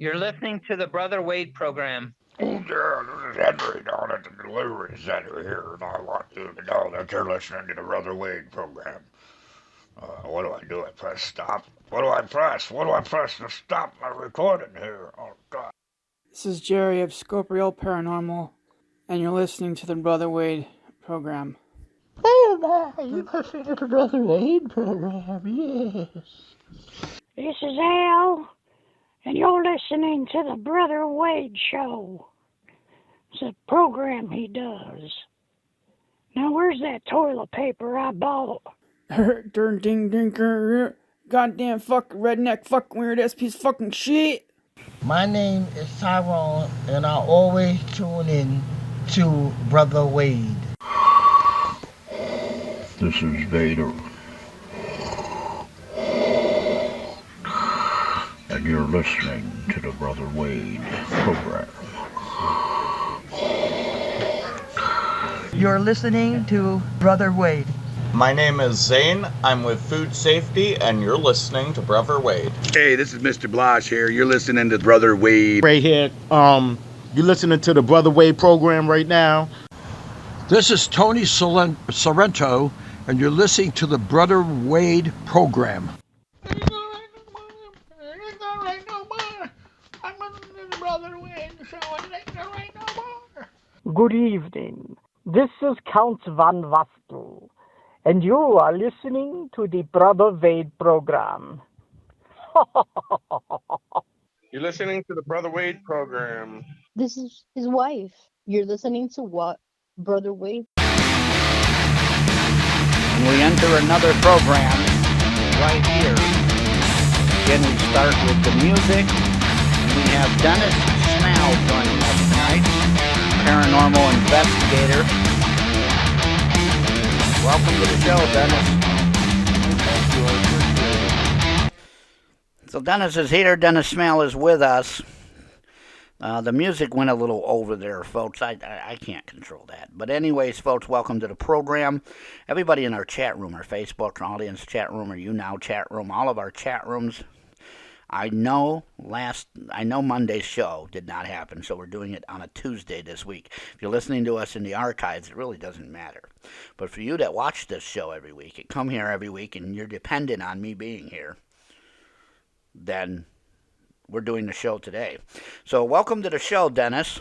You're listening to the Brother Wade program. Oh, yeah, this is Henry down at the delivery center here, and I want you to know that you're listening to the Brother Wade program. What do I do? I press stop? What do I press? What do I press to stop my recording here? Oh, God. This is Jerry of Scorpio Paranormal, and you're listening to the Brother Wade program. Oh, my, you listening to the Brother Wade program? Yes. This is Al, and you're listening to the Brother Wade Show. It's a program he does. Now, where's that toilet paper I bought? Ding dinker, goddamn fucking redneck, fucking weird ass piece of fucking shit. My name is Tyrone, and I always tune in to Brother Wade. This is Vader. And you're listening to the Brother Wade program. You're listening to Brother Wade. My name is Zane. I'm with Food Safety, and you're listening to Brother Wade. Hey, this is Mr. Blosh here. You're listening to Brother Wade. Right here. You're listening to the Brother Wade program right now. This is Tony Sorrento, and you're listening to the Brother Wade program. Good evening. This is Count Van Wastel, and you are listening to the Brother Wade program. You're listening to the Brother Wade program. This is his wife. You're listening to what? Brother Wade? And we enter another program right here. Again, we start with the music. And we have Dennis Smail joining us tonight, paranormal investigator. Welcome to the show, Dennis. Thank you. I appreciate it. So Dennis is here. Dennis Smail is with us. The music went a little over there, folks. I can't control that. But anyways, folks, welcome to the program. Everybody in our chat room, our Facebook audience chat room, or YouNow chat room, all of our chat rooms. I know Monday's show did not happen, so we're doing it on a Tuesday this week. If you're listening to us in the archives, it really doesn't matter. But for you that watch this show every week, you come here every week, and you're dependent on me being here, then we're doing the show today. So welcome to the show, Dennis.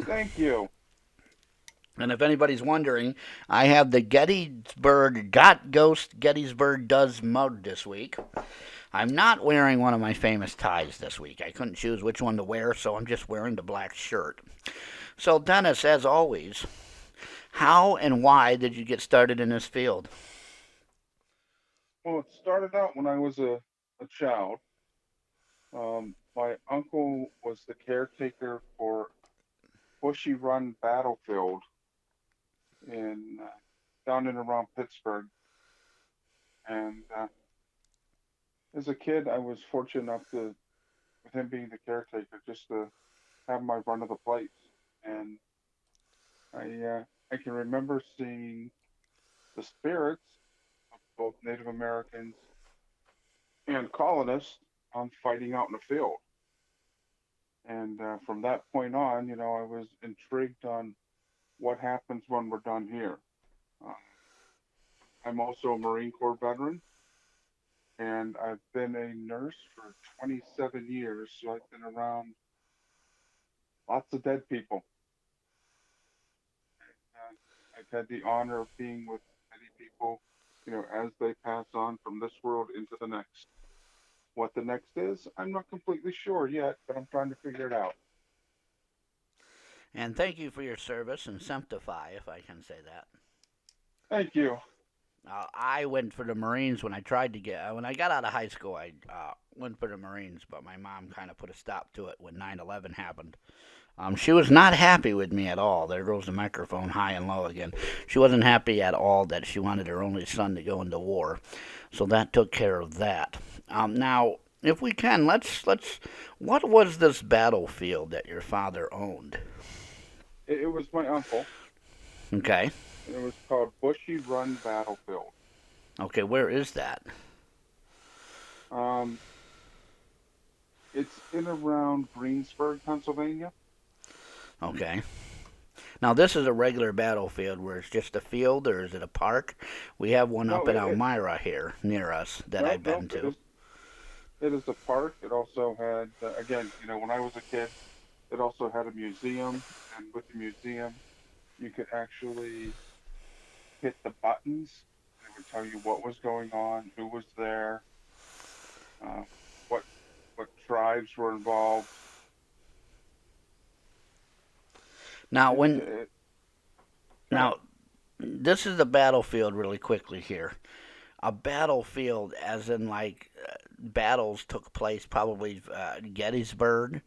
Thank you. And if anybody's wondering, I have the Gettysburg Does mug this week. I'm not wearing one of my famous ties this week. I couldn't choose which one to wear, so I'm just wearing the black shirt. So Dennis, as always, how and why did you get started in this field? Well, it started out when I was a child. My uncle was the caretaker for Bushy Run Battlefield down and around Pittsburgh. And as a kid, I was fortunate enough with him being the caretaker, just to have my run of the place. And I can remember seeing the spirits of both Native Americans and colonists fighting out in the field. And from that point on, I was intrigued on what happens when we're done here. I'm also a Marine Corps veteran, and I've been a nurse for 27 years, so I've been around lots of dead people. And, I've had the honor of being with many people, as they pass on from this world into the next. What the next is, I'm not completely sure yet, but I'm trying to figure it out. And thank you for your service and Semtify, if I can say that. Thank you. I went for the Marines when I got out of high school. I went for the Marines, but my mom kind of put a stop to it when 9/11 happened. She was not happy with me at all. There goes the microphone high and low again. She wasn't happy at all that she wanted her only son to go into war. So that took care of that. Now, if we can, let's. What was this battlefield that your father owned? It was my uncle. Okay. It was called Bushy Run Battlefield. Okay, where is that? It's in around Greensburg, Pennsylvania. Okay. Now, this is a regular battlefield where it's just a field, or is it a park? We have one up in Elmira here near us that I've been to. It is a park. It also had, again, when I was a kid, it also had a museum. And with the museum, you could actually hit the buttons. It would tell you what was going on, who was there, what tribes were involved. Now, this is the battlefield really quickly here. A battlefield, as in like battles took place probably Gettysburg,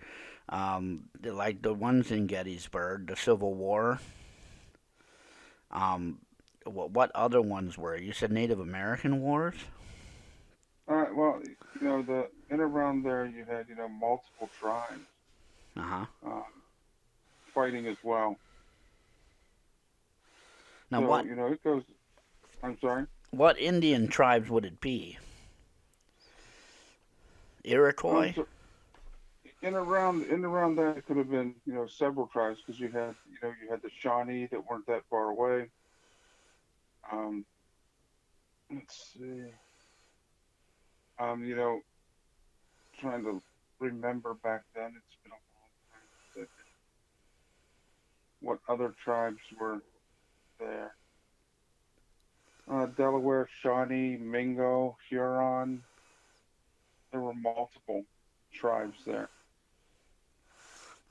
like the ones in Gettysburg, the Civil War. What other ones were? You said Native American wars? Well, in around there you had, multiple tribes. Fighting as well. Now, so, it goes. I'm sorry. What Indian tribes would it be? Iroquois. In around that, it could have been, several tribes, because you had the Shawnee that weren't that far away. Let's see. Trying to remember back then. It's been a long time. What other tribes were there? Delaware, Shawnee, Mingo, Huron. There were multiple tribes there.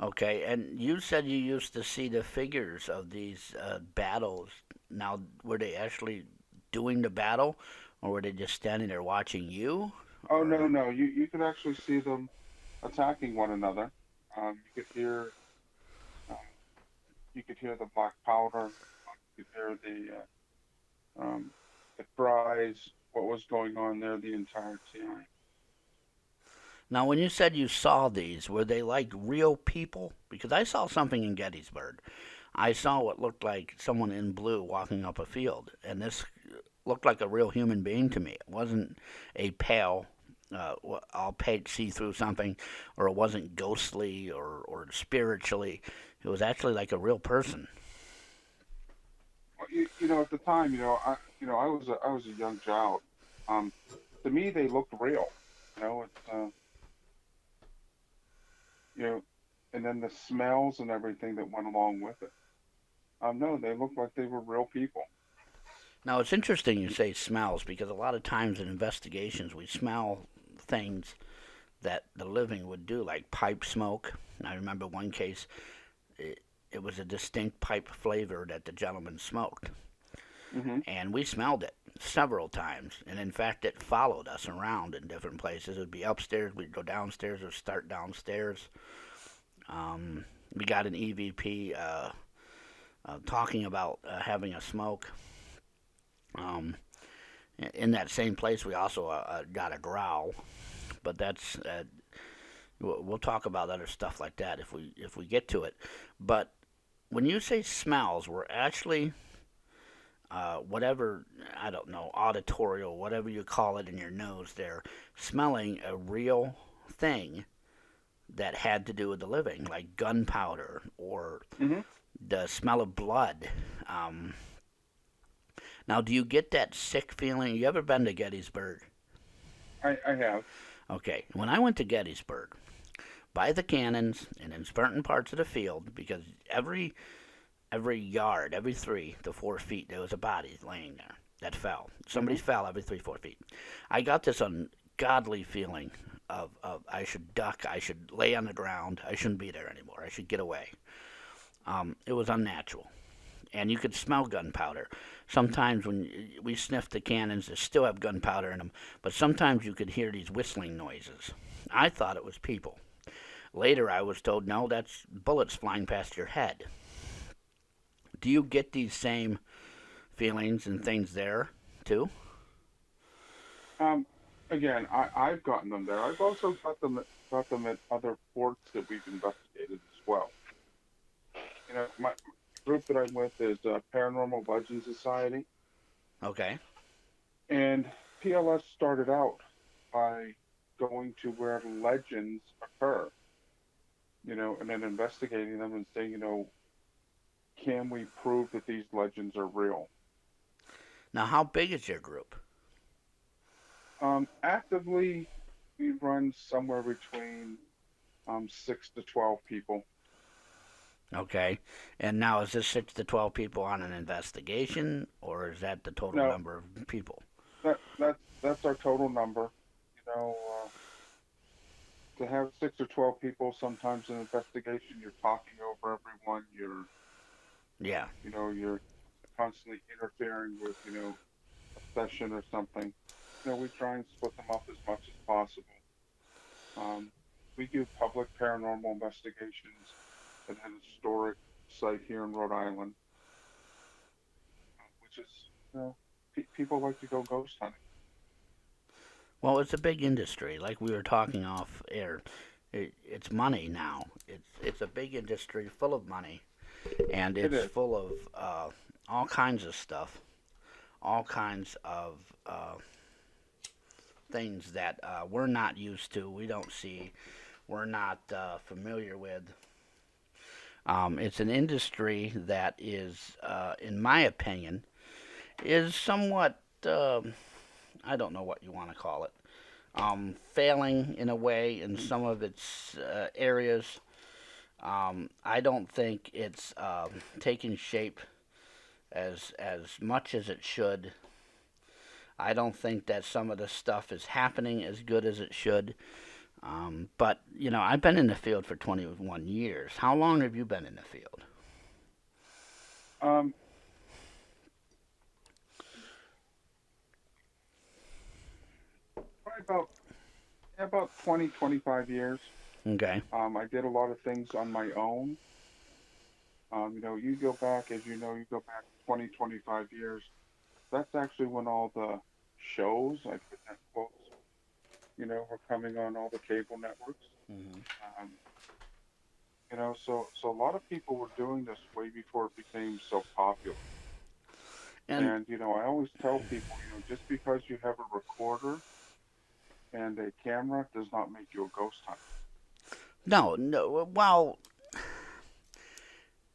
Okay, and you said you used to see the figures of these battles. Now, were they actually doing the battle, or were they just standing there watching you? Oh, no. You could actually see them attacking one another. You could hear the black powder. You could hear the cries, what was going on there the entire time. Now, when you said you saw these, were they like real people? Because I saw something in Gettysburg. I saw what looked like someone in blue walking up a field, and this looked like a real human being to me. It wasn't a pale, I'll see through something, or it wasn't ghostly or spiritually. It was actually like a real person. Well, at the time, I was a young child. To me, they looked real. And then the smells and everything that went along with it. No, they looked like they were real people. Now, it's interesting you say smells, because a lot of times in investigations we smell things that the living would do, like pipe smoke. And I remember one case, it was a distinct pipe flavor that the gentleman smoked. Mm-hmm. And we smelled it several times. And in fact, it followed us around in different places. It would be upstairs, we'd go downstairs, or start downstairs. We got an EVP talking about having a smoke. In that same place, we also got a growl, but that's we'll talk about other stuff like that if we get to it. But when you say smells, we're actually whatever, I don't know, auditorial, whatever you call it in your nose, there, smelling a real thing that had to do with the living, like gunpowder or the smell of blood. Now, do you get that sick feeling? You ever been to Gettysburg? I have. Okay. When I went to Gettysburg, by the cannons and in certain parts of the field, because every yard, every 3 to 4 feet, there was a body laying there that fell. Somebody fell every 3-4 feet. I got this ungodly feeling of I should duck, I should lay on the ground, I shouldn't be there anymore, I should get away. It was unnatural. And you could smell gunpowder. Sometimes when we sniffed the cannons, they still have gunpowder in them, but sometimes you could hear these whistling noises. I thought it was people. Later I was told, no, that's bullets flying past your head. Do you get these same feelings and things there, too? Again, I've gotten them there. I've also got them at other forts that we've investigated as well. My group that I'm with is Paranormal Legend Society. Okay. And PLS started out by going to where legends occur, and then investigating them and saying, can we prove that these legends are real? Now, how big is your group? Actively, we run somewhere between 6 to 12 people. Okay. And now, is this 6 to 12 people on an investigation, or is that the total number of people? That's our total number. To have 6 or 12 people, sometimes in an investigation, you're talking over everyone. You're constantly interfering with, a session or something. We try and split them up as much as possible. We do public paranormal investigations at an historic site here in Rhode Island, which is, people like to go ghost hunting. Well, it's a big industry. Like we were talking off air, it's money now. It's a big industry full of money, and it's full of all kinds of stuff, all kinds of things that we're not used to, we don't see, we're not familiar with. It's an industry that is, in my opinion, is somewhat, I don't know what you want to call it, failing in a way in some of its areas. I don't think it's taking shape as much as it should. I don't think that some of the stuff is happening as good as it should. But, I've been in the field for 21 years. How long have you been in the field? Probably about 20, 25 years. Okay. I did a lot of things on my own. You go back, as you go back 20, 25 years. That's actually when all the shows, I put that quotes, were coming on all the cable networks. Mm-hmm. So a lot of people were doing this way before it became so popular. And I always tell people, just because you have a recorder and a camera does not make you a ghost hunter. No. Well,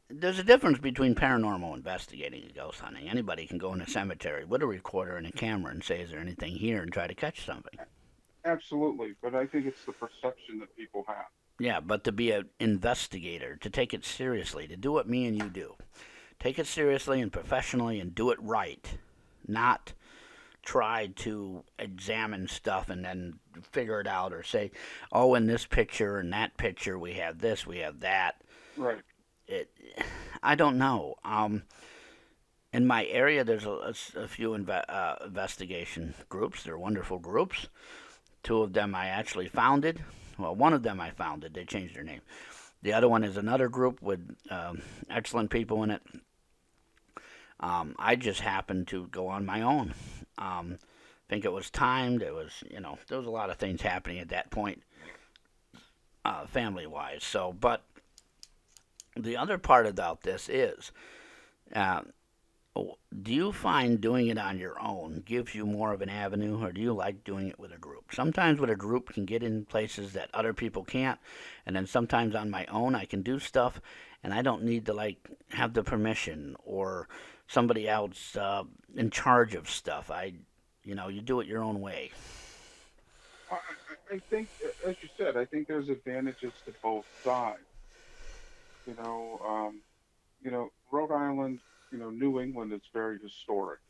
there's a difference between paranormal investigating and ghost hunting. Anybody can go in a cemetery with a recorder and a camera and say, is there anything here, and try to catch something. Absolutely, but I think it's the perception that people have. Yeah, but to be an investigator, to take it seriously, to do what me and you do, take it seriously and professionally and do it right, not try to examine stuff and then figure it out or say, oh, in this picture and that picture we have this, we have that. Right. I don't know. In my area, there's a few investigation groups. They're wonderful groups. 2 of them I actually founded. Well, one of them I founded. They changed their name. The other one is another group with excellent people in it. I just happened to go on my own. I think it was timed. It was, there was a lot of things happening at that point, family-wise. So, but the other part about this is, do you find doing it on your own gives you more of an avenue, or do you like doing it with a group? Sometimes with a group can get in places that other people can't, and then sometimes on my own I can do stuff, and I don't need to have the permission or somebody else in charge of stuff. You do it your own way. I think, as you said, I think there's advantages to both sides. Rhode Island, New England is very historic.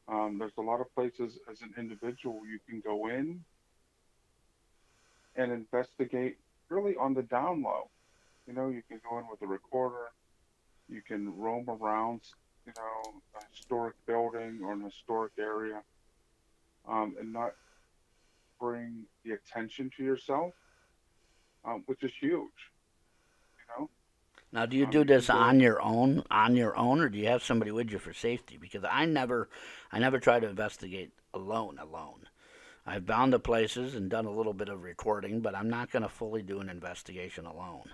There's a lot of places as an individual you can go in and investigate really on the down low. You can go in with a recorder, you can roam around, a historic building or an historic area, and not bring the attention to yourself, which is huge. Now, do you do this on your own, or do you have somebody with you for safety? Because I never try to investigate alone. I've gone to places and done a little bit of recording, but I'm not going to fully do an investigation alone.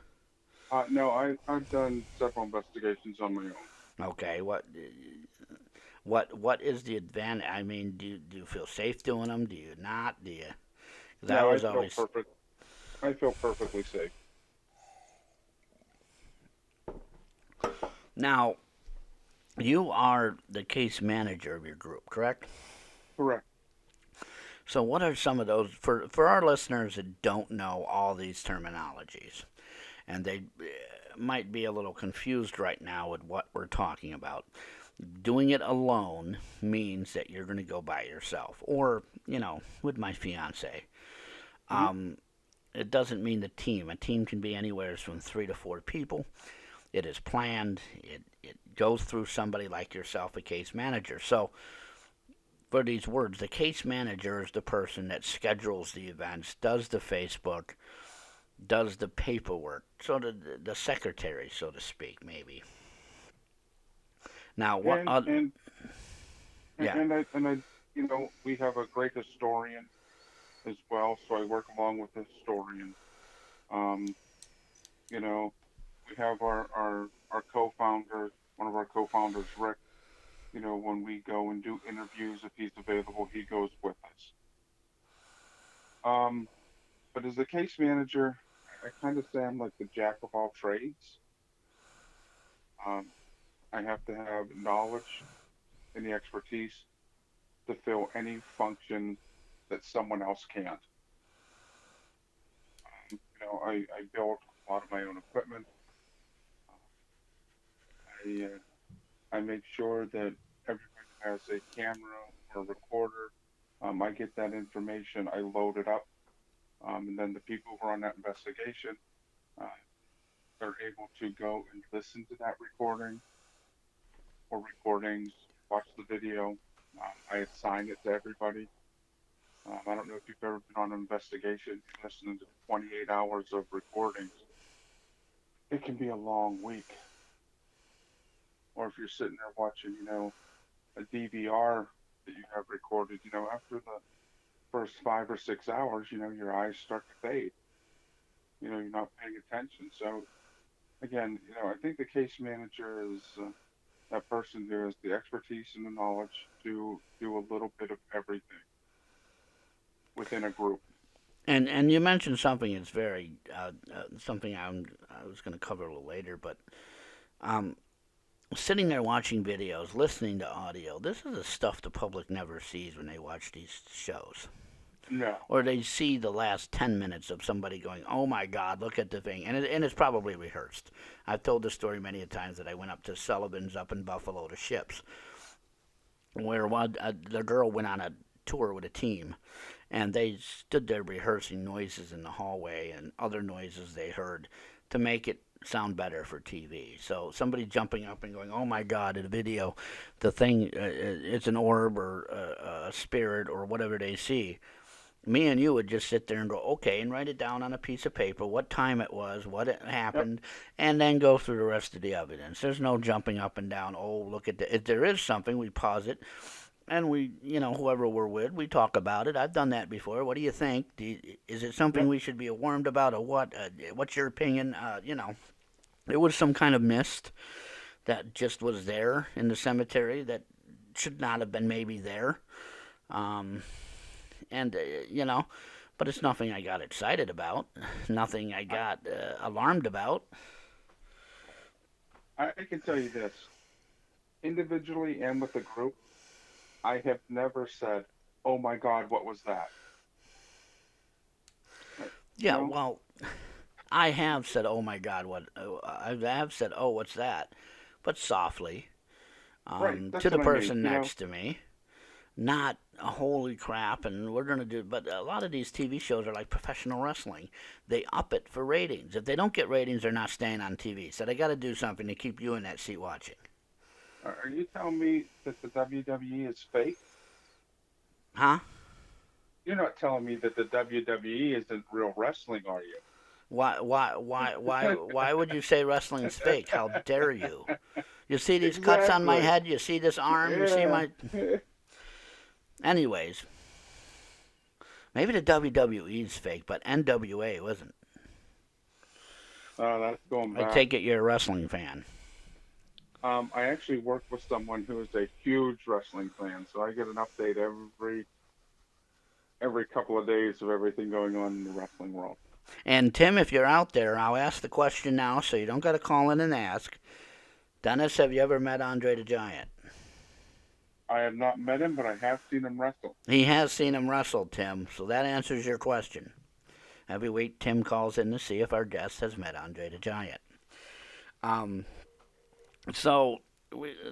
No, I've done several investigations on my own. Okay, what is the advantage? I mean, do you feel safe doing them? Do you not? Do you 'Cause I was always I feel perfectly safe. Now, you are the case manager of your group, correct? Correct. So what are some of those, for our listeners that don't know all these terminologies, and they might be a little confused right now with what we're talking about. Doing it alone means that you're going to go by yourself, or, with my fiance. It doesn't mean the team. A team can be anywhere from 3 to 4 people. It is planned. It goes through somebody like yourself, a case manager. So, for these words, the case manager is the person that schedules the events, does the Facebook, does the paperwork, so the secretary, so to speak, maybe. Now, what? And I, we have a great historian as well, so I work along with the historian. We have our co-founder, one of our co-founders, Rick. When we go and do interviews, if he's available, he goes with us. But as the case manager, I kind of say I'm like the jack of all trades. I have to have knowledge and the expertise to fill any function that someone else can't. I build a lot of my own equipment. I make sure that everybody has a camera or a recorder. I get that information, I load it up, and then the people who are on that investigation are able to go and listen to that recording or recordings, watch the video. I assign it to everybody. I don't know if you've ever been on an investigation, listening to 28 hours of recordings. It can be a long week. Or if you're sitting there watching, a DVR that you have recorded, after the first 5 or 6 hours, your eyes start to fade. You're not paying attention. So, again, I think the case manager is that person who has the expertise and the knowledge to do a little bit of everything within a group. And you mentioned something that's very something I was going to cover a little later, but sitting there watching videos, listening to audio, this is the stuff the public never sees when they watch these shows. No. Or they see the last 10 minutes of somebody going, oh my God, look at the thing. And it's probably rehearsed. I've told the story many a times that I went up to Sullivan's up in Buffalo to Ships, where the girl went on a tour with a team, and they stood there rehearsing noises in the hallway and other noises they heard to make it sound better for TV. So somebody jumping up and going, oh my God, in a video, the thing, it's an orb or a spirit or whatever they see. Me and you would just sit there and go, okay, and write it down on a piece of paper, what time it was, what it happened, and then go through the rest of the evidence. There's no jumping up and down, oh, look at if there is something, we pause it, and we, whoever we're with, we talk about it. I've done that before. What do you think? Is it something we should be alarmed about, or what? What's your opinion? It was some kind of mist that just was there in the cemetery that should not have been maybe there. But it's nothing I got excited about, nothing I got alarmed about. I can tell you this, individually and with the group, I have never said, oh my God, what was that? Yeah, well, I have said, oh my God, what? I have said, oh, what's that? But softly, to the person next to me. Not holy crap, and we're going to do, but a lot of these TV shows are like professional wrestling. They up it for ratings. If they don't get ratings, they're not staying on TV. So they got to do something to keep you in that seat watching. Are you telling me that the WWE is fake? Huh? You're not telling me that the WWE isn't real wrestling, are you? Why would you say wrestling's fake? How dare you? You see these cuts on my head? You see this arm? You see my... Anyways, maybe the WWE's fake, but NWA wasn't. That's going back. I take it you're a wrestling fan. I actually work with someone who is a huge wrestling fan, so I get an update every every couple of days of everything going on in the wrestling world. And Tim, if you're out there, I'll ask the question now, so you don't got to call in and ask. Dennis, have you ever met Andre the Giant? I have not met him, but I have seen him wrestle. He has seen him wrestle, Tim, so that answers your question. Every week, Tim calls in to see if our guest has met Andre the Giant.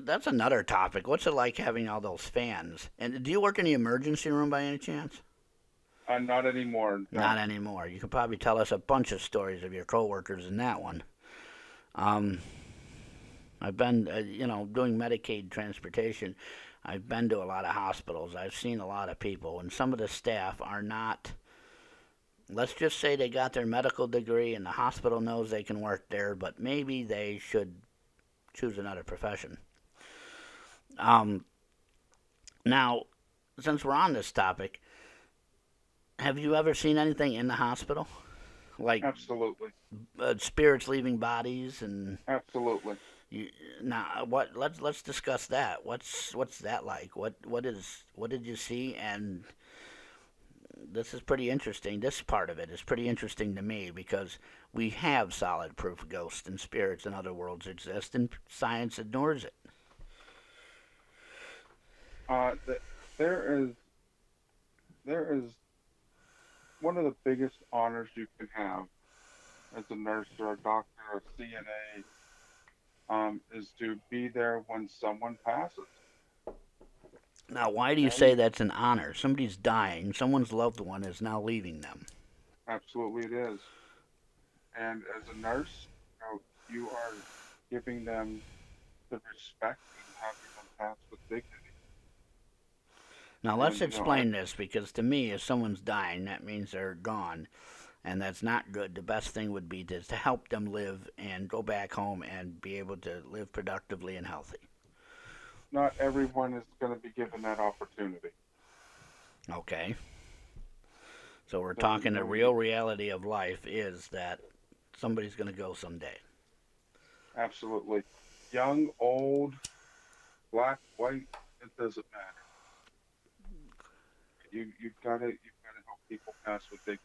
That's another topic. What's it like having all those fans? And do you work in the emergency room by any chance? Not anymore. No. Not anymore. You could probably tell us a bunch of stories of your coworkers in that one. I've been, doing Medicaid transportation. I've been to a lot of hospitals. I've seen a lot of people, and some of the staff are not. Let's just say they got their medical degree, and the hospital knows they can work there, but maybe they should choose another profession. Now, since we're on this topic, have you ever seen anything in the hospital? Like absolutely, spirits leaving bodies and absolutely. Let's discuss that. What's that like? What did you see? And this is pretty interesting. This part of it is pretty interesting to me because we have solid proof ghosts and spirits in other worlds exist, and science ignores it. There is one of the biggest honors you can have as a nurse or a doctor or a CNA is to be there when someone passes. Now, why do you say that's an honor? Somebody's dying. Someone's loved one is now leaving them. Absolutely, it is. And as a nurse, you are giving them the respect and having them pass with dignity. Now, let's explain this, because to me, if someone's dying, that means they're gone, and that's not good. The best thing would be to help them live and go back home and be able to live productively and healthy. Not everyone is going to be given that opportunity. Okay. So we're talking the real reality of life is that somebody's going to go someday. Absolutely. Young, old, black, white, it doesn't matter. You've got to help people pass with dignity.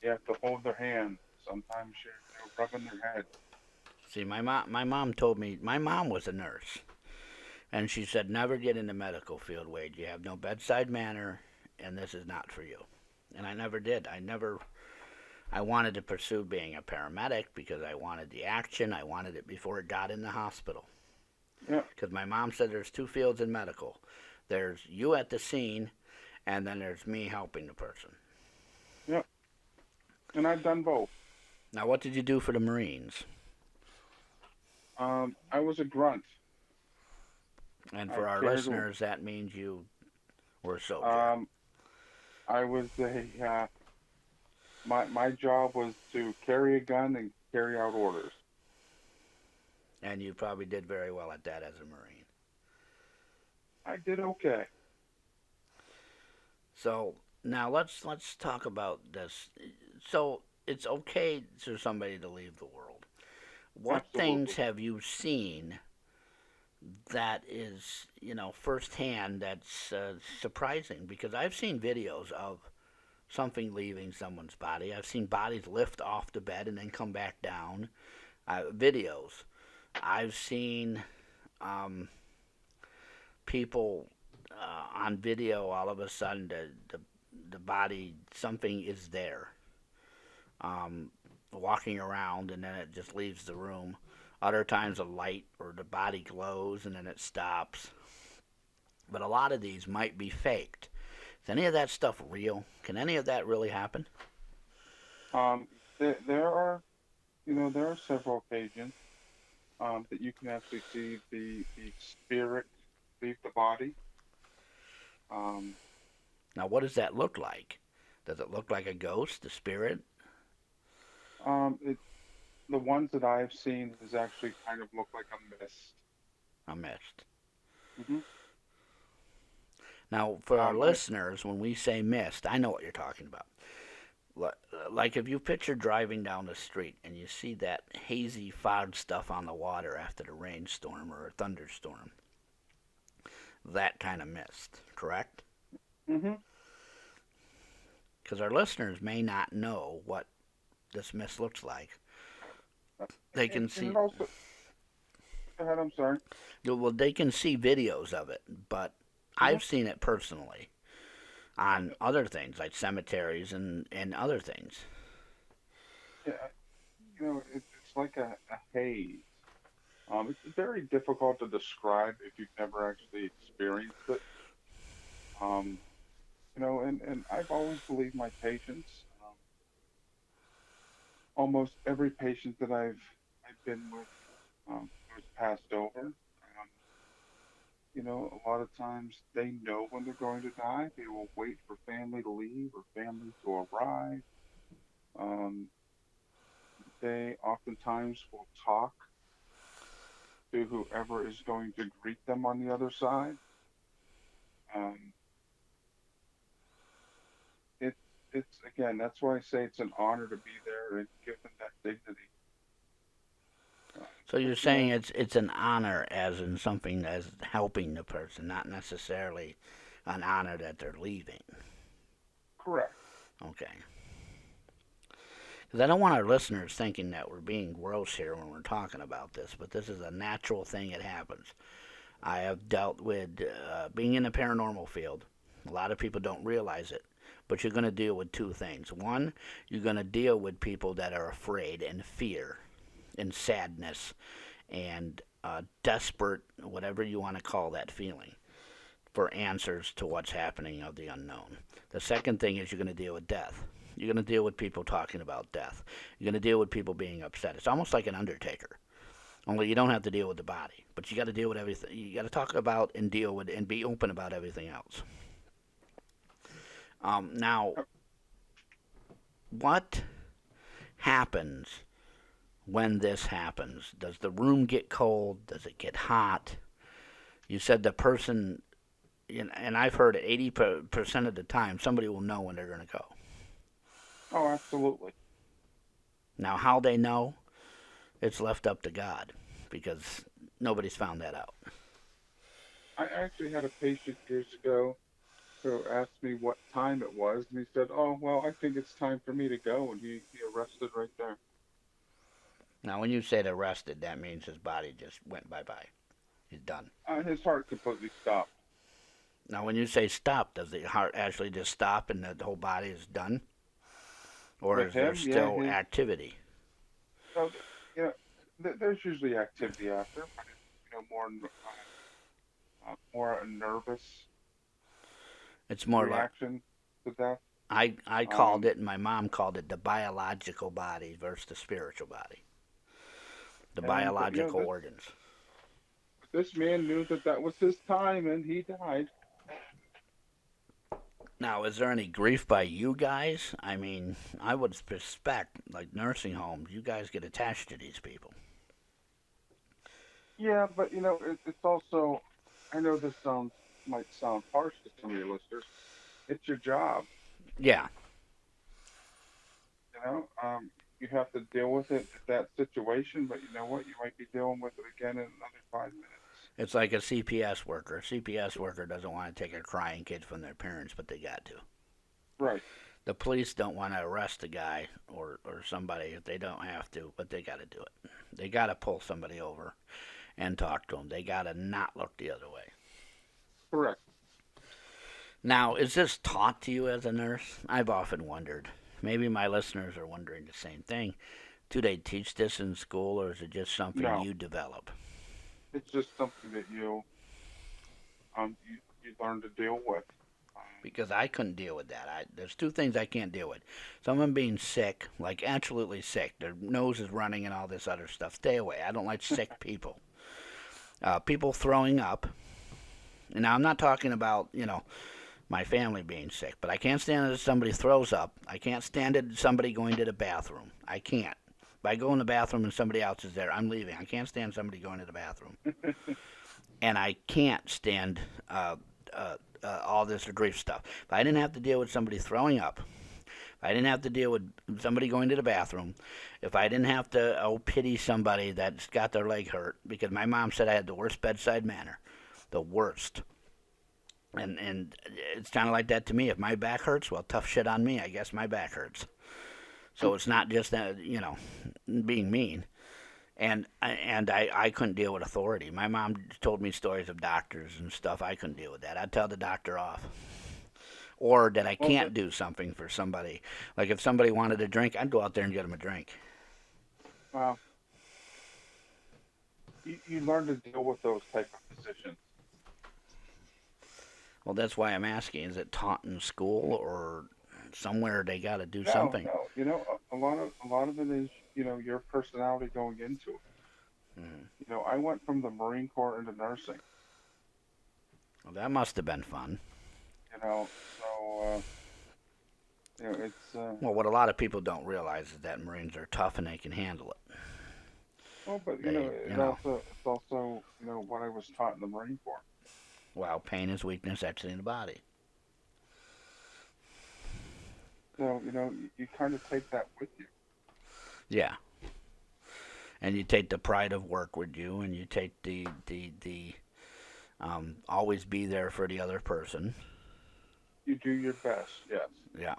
You have to hold their hand. Sometimes you're rubbing their head. See, my mom told me, my mom was a nurse, and she said, never get in the medical field, Wade. You have no bedside manner, and this is not for you. And I never did. I wanted to pursue being a paramedic because I wanted the action. I wanted it before it got in the hospital. Yeah. Because my mom said there's two fields in medical. There's you at the scene, and then there's me helping the person. Yeah. And I've done both. Now, what did you do for the Marines? I was a grunt. And for our listeners, that means you were a soldier. I was my job was to carry a gun and carry out orders. And you probably did very well at that as a Marine. I did okay. So now let's talk about this. So it's okay for somebody to leave the world. What things have you seen that is, firsthand that's surprising? Because I've seen videos of something leaving someone's body. I've seen bodies lift off the bed and then come back down. Videos. I've seen people on video, all of a sudden the body, something is there, walking around, and then it just leaves the room. Other times a light or the body glows and then it stops. But a lot of these might be faked. Is any of that stuff real? Can any of that really happen? There are several occasions that you can actually see the spirit leave the body. Now, what does that look like? Does it look like a ghost, a spirit? The ones that I've seen is actually kind of look like a mist. A mist. Mm-hmm. Now, for our listeners, when we say mist, I know what you're talking about. Like if you picture driving down the street and you see that hazy fog stuff on the water after the rainstorm or a thunderstorm, that kind of mist, correct? Mm-hmm. Because our listeners may not know what this mist looks like. They can see. And also, go ahead, I'm sorry. Well, they can see videos of it, but I've seen it personally on other things like cemeteries and other things. Yeah, it's like a haze. It's very difficult to describe if you've never actually experienced it. And I've always believed my patients. Almost every patient that I've been with who's passed over. A lot of times they know when they're going to die. They will wait for family to leave or family to arrive. They oftentimes will talk to whoever is going to greet them on the other side. It's again, that's why I say it's an honor to be there and give them that dignity. So you're saying it's an honor, as in something as helping the person, not necessarily an honor that they're leaving. Correct. Okay. Because I don't want our listeners thinking that we're being gross here when we're talking about this, but this is a natural thing that happens. I have dealt with being in the paranormal field. A lot of people don't realize it, but you're going to deal with two things. One, you're going to deal with people that are afraid and fear and sadness and desperate, whatever you want to call that feeling, for answers to what's happening of the unknown. The second thing is you're going to deal with death. You're going to deal with people talking about death. You're going to deal with people being upset. It's almost like an undertaker, only you don't have to deal with the body, but you got to deal with everything. You got to talk about and deal with and be open about everything else. Now, what happens when this happens? Does the room get cold? Does it get hot? You said the person, and I've heard it 80% of the time, somebody will know when they're going to go. Oh, absolutely. Now, how they know, it's left up to God, because nobody's found that out. I actually had a patient years ago who asked me what time it was, and he said, "Oh, well, I think it's time for me to go," and he arrested right there. Now, when you said arrested, that means his body just went bye-bye. He's done. His heart completely stopped. Now, when you say stop, does the heart actually just stop and the whole body is done? Or With is there him, still activity? So, there's usually activity after, but it's, more a nervous it's more reaction to death. I called it, and my mom called it, the biological body versus the spiritual body. The biological organs. This man knew that was his time, and he died. Now, is there any grief by you guys? I mean, I would suspect, like nursing homes, you guys get attached to these people. Yeah, but it's also, I know this might sound harsh to some of your listeners. It's your job. Yeah. You have to deal with it, that situation, but you know what? You might be dealing with it again in another 5 minutes. It's like a CPS worker. A CPS worker doesn't want to take a crying kid from their parents, but they got to. Right. The police don't want to arrest a guy or somebody if they don't have to, but they got to do it. They got to pull somebody over and talk to them. They got to not look the other way. Correct. Now, is this taught to you as a nurse? I've often wondered. Maybe my listeners are wondering the same thing. Do they teach this in school, or is it just something you develop? It's just something that you learn to deal with. Because I couldn't deal with that. There's two things I can't deal with. Someone being sick, like absolutely sick. Their nose is running and all this other stuff. Stay away. I don't like sick people. People throwing up. And now I'm not talking about, my family being sick, but I can't stand it if somebody throws up. I can't stand it if somebody going to the bathroom. I can't. If I go in the bathroom and somebody else is there, I'm leaving. I can't stand somebody going to the bathroom. And I can't stand all this grief stuff. If I didn't have to deal with somebody throwing up, if I didn't have to deal with somebody going to the bathroom, if I didn't have to pity somebody that's got their leg hurt, because my mom said I had the worst bedside manner, the worst. And it's kind of like that to me. If my back hurts, well, tough shit on me. I guess my back hurts. So it's not just that, being mean. And I couldn't deal with authority. My mom told me stories of doctors and stuff. I couldn't deal with that. I'd tell the doctor off. Or that I can't do something for somebody. Like if somebody wanted a drink, I'd go out there and get them a drink. Well, you learn to deal with those type of positions. Well, that's why I'm asking. Is it taught in school or somewhere they got to do something? No. A lot of it is, your personality going into it. I went from the Marine Corps into nursing. Well, that must have been fun. It's... well, what a lot of people don't realize is that Marines are tough and they can handle it. Well, but, it's also, what I was taught in the Marine Corps. Well, pain is weakness exiting the body. So, you kind of take that with you. Yeah. And you take the pride of work with you, and you take the always be there for the other person. You do your best, yes. Yeah.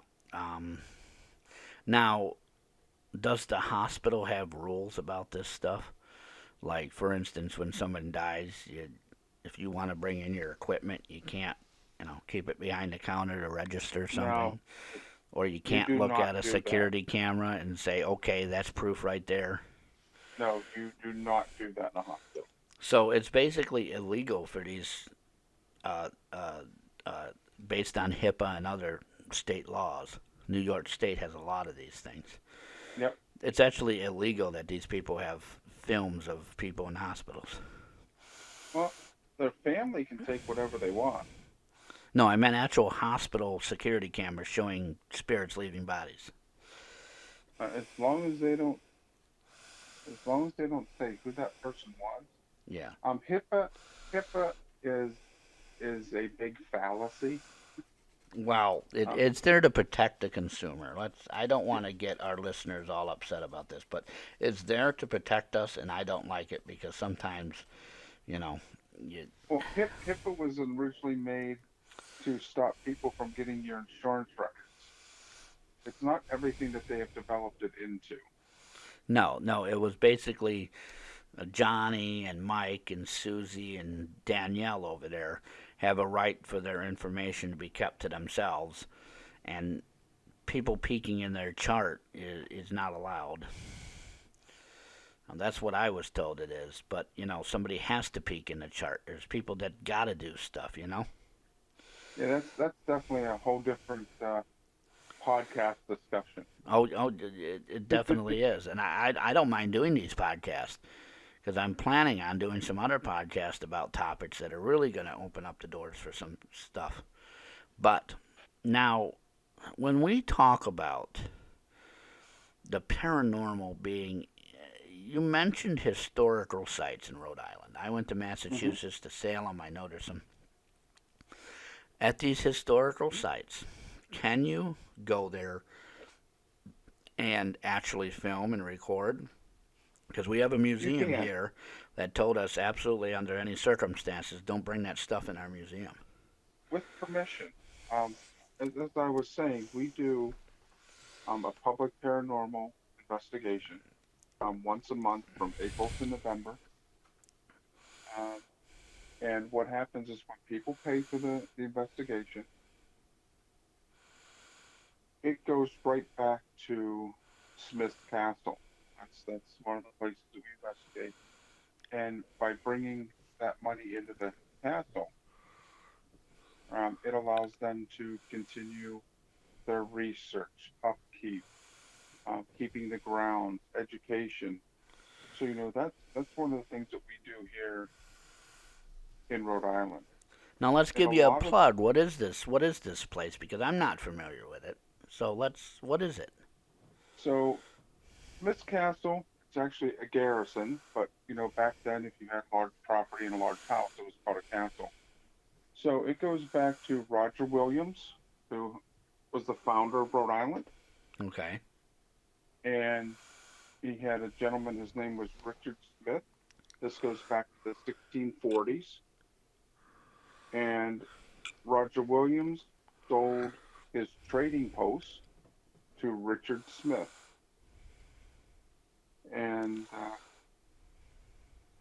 Now, does the hospital have rules about this stuff? Like, for instance, when someone dies, if you want to bring in your equipment, you can't, keep it behind the counter to register something. No. Or you can't look at a security camera and say, okay, that's proof right there. No, you do not do that in a hospital. So it's basically illegal for these, based on HIPAA and other state laws. New York State has a lot of these things. Yep. It's actually illegal that these people have films of people in hospitals. Well, their family can take whatever they want. No, I meant actual hospital security cameras showing spirits leaving bodies. As long as they don't say who that person was. Yeah. HIPAA is a big fallacy. Well, it's there to protect the consumer. I don't want to get our listeners all upset about this, but it's there to protect us, and I don't like it because sometimes, Well, HIPAA was originally made to stop people from getting your insurance records. It's not everything that they have developed it into. No, it was basically Johnny and Mike and Susie and Danielle over there have a right for their information to be kept to themselves, and people peeking in their chart is not allowed. That's what I was told it is, but, somebody has to peek in the chart. There's people that got to do stuff, Yeah, that's definitely a whole different podcast discussion. Oh, it definitely is. And I don't mind doing these podcasts because I'm planning on doing some other podcasts about topics that are really going to open up the doors for some stuff. But now, when we talk about the paranormal being, you mentioned historical sites in Rhode Island. I went to Massachusetts to Salem. I know there's some. At these historical sites, can you go there and actually film and record? Because we have a museum here that told us absolutely under any circumstances, don't bring that stuff in our museum. With permission. As I was saying, we do a public paranormal investigation once a month from April to November. And what happens is when people pay for the investigation, it goes right back to Smith Castle. That's one of the places that we investigate. And by bringing that money into the castle, it allows them to continue their research, upkeep, keeping the grounds, education. So that's one of the things that we do here in Rhode Island. Now let's give you a plug. What is this? What is this place? Because I'm not familiar with it. So what is it? So, Smith's Castle, it's actually a garrison, but, back then if you had large property and a large house, it was called a castle. So it goes back to Roger Williams, who was the founder of Rhode Island. Okay. And he had a gentleman, his name was Richard Smith. This goes back to the 1640s. And Roger Williams sold his trading post to Richard Smith. And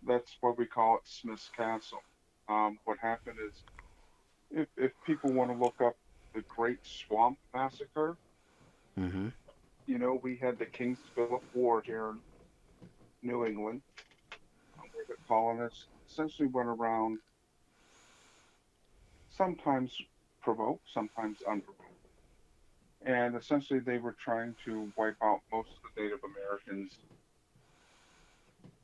that's what we call it, Smith's Castle. What happened is, if people want to look up the Great Swamp Massacre, Mm-hmm. you know, we had the King's Philip War here in New England, where the colonists essentially went around, sometimes provoked, sometimes unprovoked. And essentially they were trying to wipe out most of the Native Americans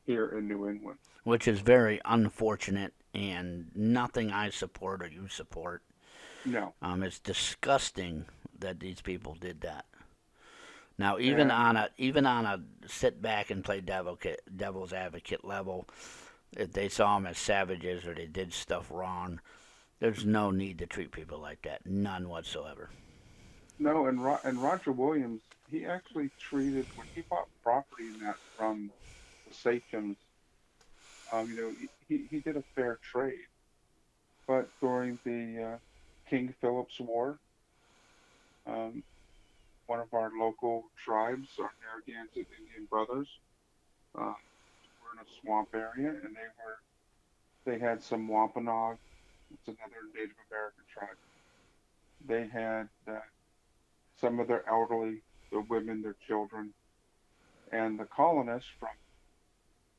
here in New England. Which is very unfortunate and nothing I support or you support. No. It's disgusting that these people did that. Now, even on a sit back and play devil's advocate level, if they saw them as savages or they did stuff wrong, there's no need to treat people like that. None whatsoever. No, and Roger Williams, he actually treated, when he bought property in that from the sachems, you know, he did a fair trade. But during the King Philip's War, one of our local tribes, our Narragansett Indian brothers, were in a swamp area, and they had some Wampanoag. It's another Native American tribe. They had some of their elderly, their women, their children, and the colonists from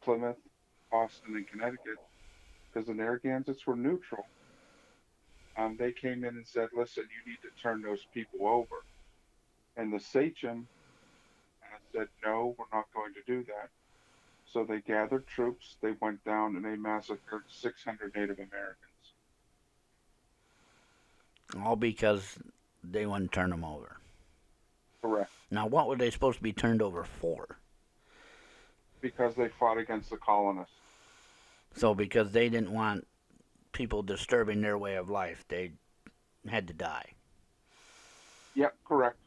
Plymouth, Boston, and Connecticut, because the Narragansetts were neutral. They came in and said, "Listen, you need to turn those people over." And the sachem said, "No, we're not going to do that." So they gathered troops, they went down, and they massacred 600 Native Americans. All because they wouldn't turn them over. Correct. Now, what were they supposed to be turned over for? Because they fought against the colonists. So because they didn't want people disturbing their way of life, they had to die. Yep, correct.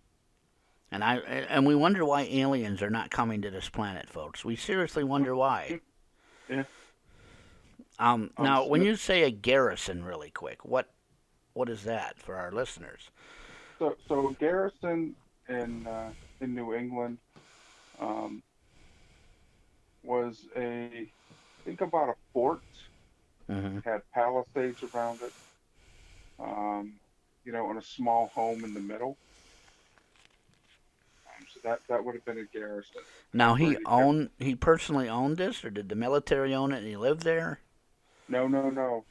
And we wonder why aliens are not coming to this planet, folks. We seriously wonder why. Yeah. Now, when you say a garrison, really quick, what is that for our listeners? So a garrison in New England was think about a fort. Mm-hmm. Had palisades around it. You know, and a small home in the middle. So that would have been a garrison. Now he personally owned this, or did the military own it and he lived there? No.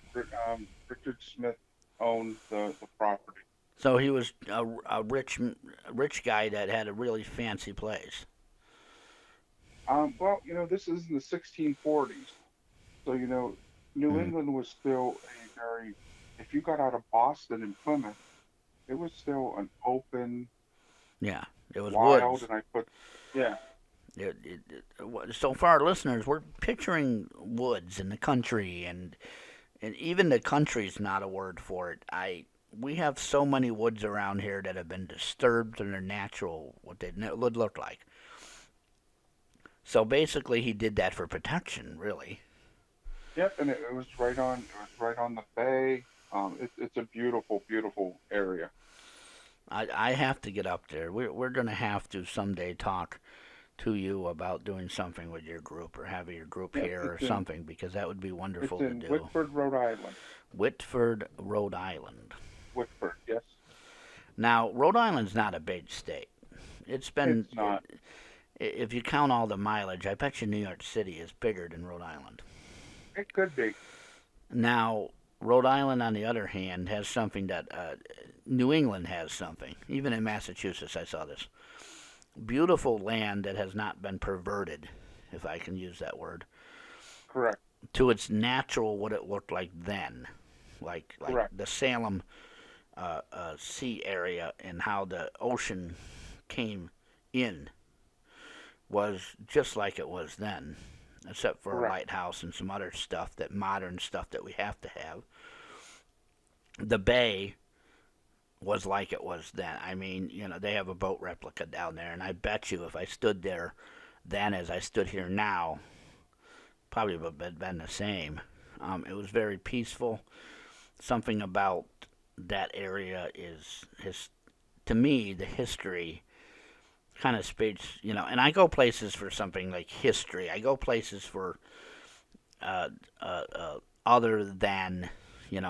Richard Smith owned the property. So he was a rich guy that had a really fancy place. Well, you know, this is in the 1640s, so you know, New England was still a very. If you got out of Boston and Plymouth, it was still an open. Yeah, it was wild, woods. And So for our listeners, we're picturing woods in the country, and even the country's not a word for it. We have so many woods around here that have been disturbed from their natural, what they would look like. So basically, he did that for protection, really. Yep, and it was right on the bay. It's a beautiful, beautiful area. I have to get up there. We're going to have to someday talk to you about doing something with your group, or having your group here or something, because that would be wonderful to do. It's in Whitford, Rhode Island. Whitford, Rhode Island. Whitford, yes. Now, Rhode Island's not a big state. It's not. If you count all the mileage, I bet you New York City is bigger than Rhode Island. It could be. Now, Rhode Island, on the other hand, has something that New England has something. Even in Massachusetts, I saw this. Beautiful land that has not been perverted, if I can use that word. Correct. To its natural, what it looked like then. Like the Salem sea area and how the ocean came in was just like it was then, except for a lighthouse and some other stuff, that modern stuff that we have to have. The bay was like it was then. I mean, you know, they have a boat replica down there, and I bet you if I stood there then as I stood here now, probably would have been the same. It was very peaceful. Something about that area is to me, the history kind of speaks, and I go places for something like history. I go places for other than,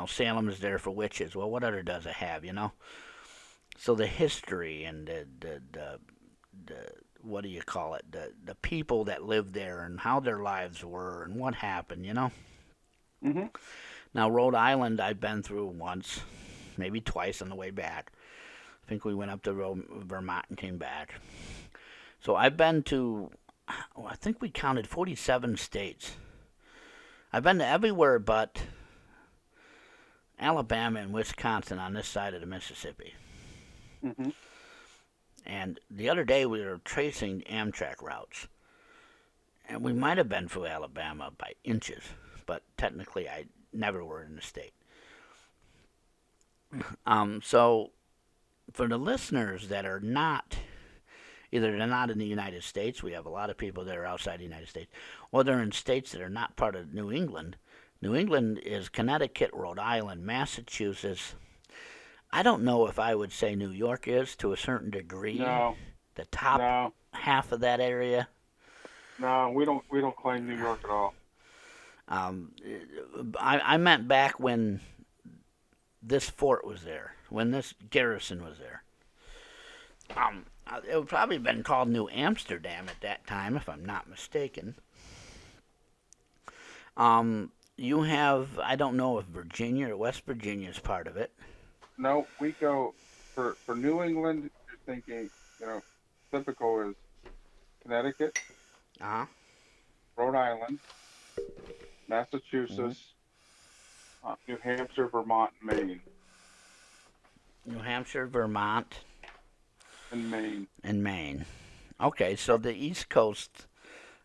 Salem is there for witches. Well, what other does it have, So the history and the what do you call it? The people that lived there and how their lives were and what happened, Mm-hmm. Now, Rhode Island, I've been through once, maybe twice on the way back. I think we went up to Vermont and came back. So I've been to, I think we counted 47 states. I've been to everywhere but Alabama and Wisconsin on this side of the Mississippi. Mm-hmm. And the other day we were tracing Amtrak routes. And we might have been through Alabama by inches, but technically I never were in the state. So for the listeners that are not, either they're not in the United States, we have a lot of people that are outside the United States, or they're in states that are not part of New England. New England is Connecticut, Rhode Island, Massachusetts. I don't know if I would say New York is to a certain degree. No. The top half of that area. No, we don't claim New York at all. I meant back when this fort was there, when this garrison was there. It would probably have been called New Amsterdam at that time, if I'm not mistaken. You have, I don't know if Virginia or West Virginia is part of it. No, we go, for New England, you're thinking, typical is Connecticut, Rhode Island, Massachusetts, New Hampshire, Vermont, Maine. New Hampshire, Vermont. And Maine. And Maine. Okay, so the East Coast,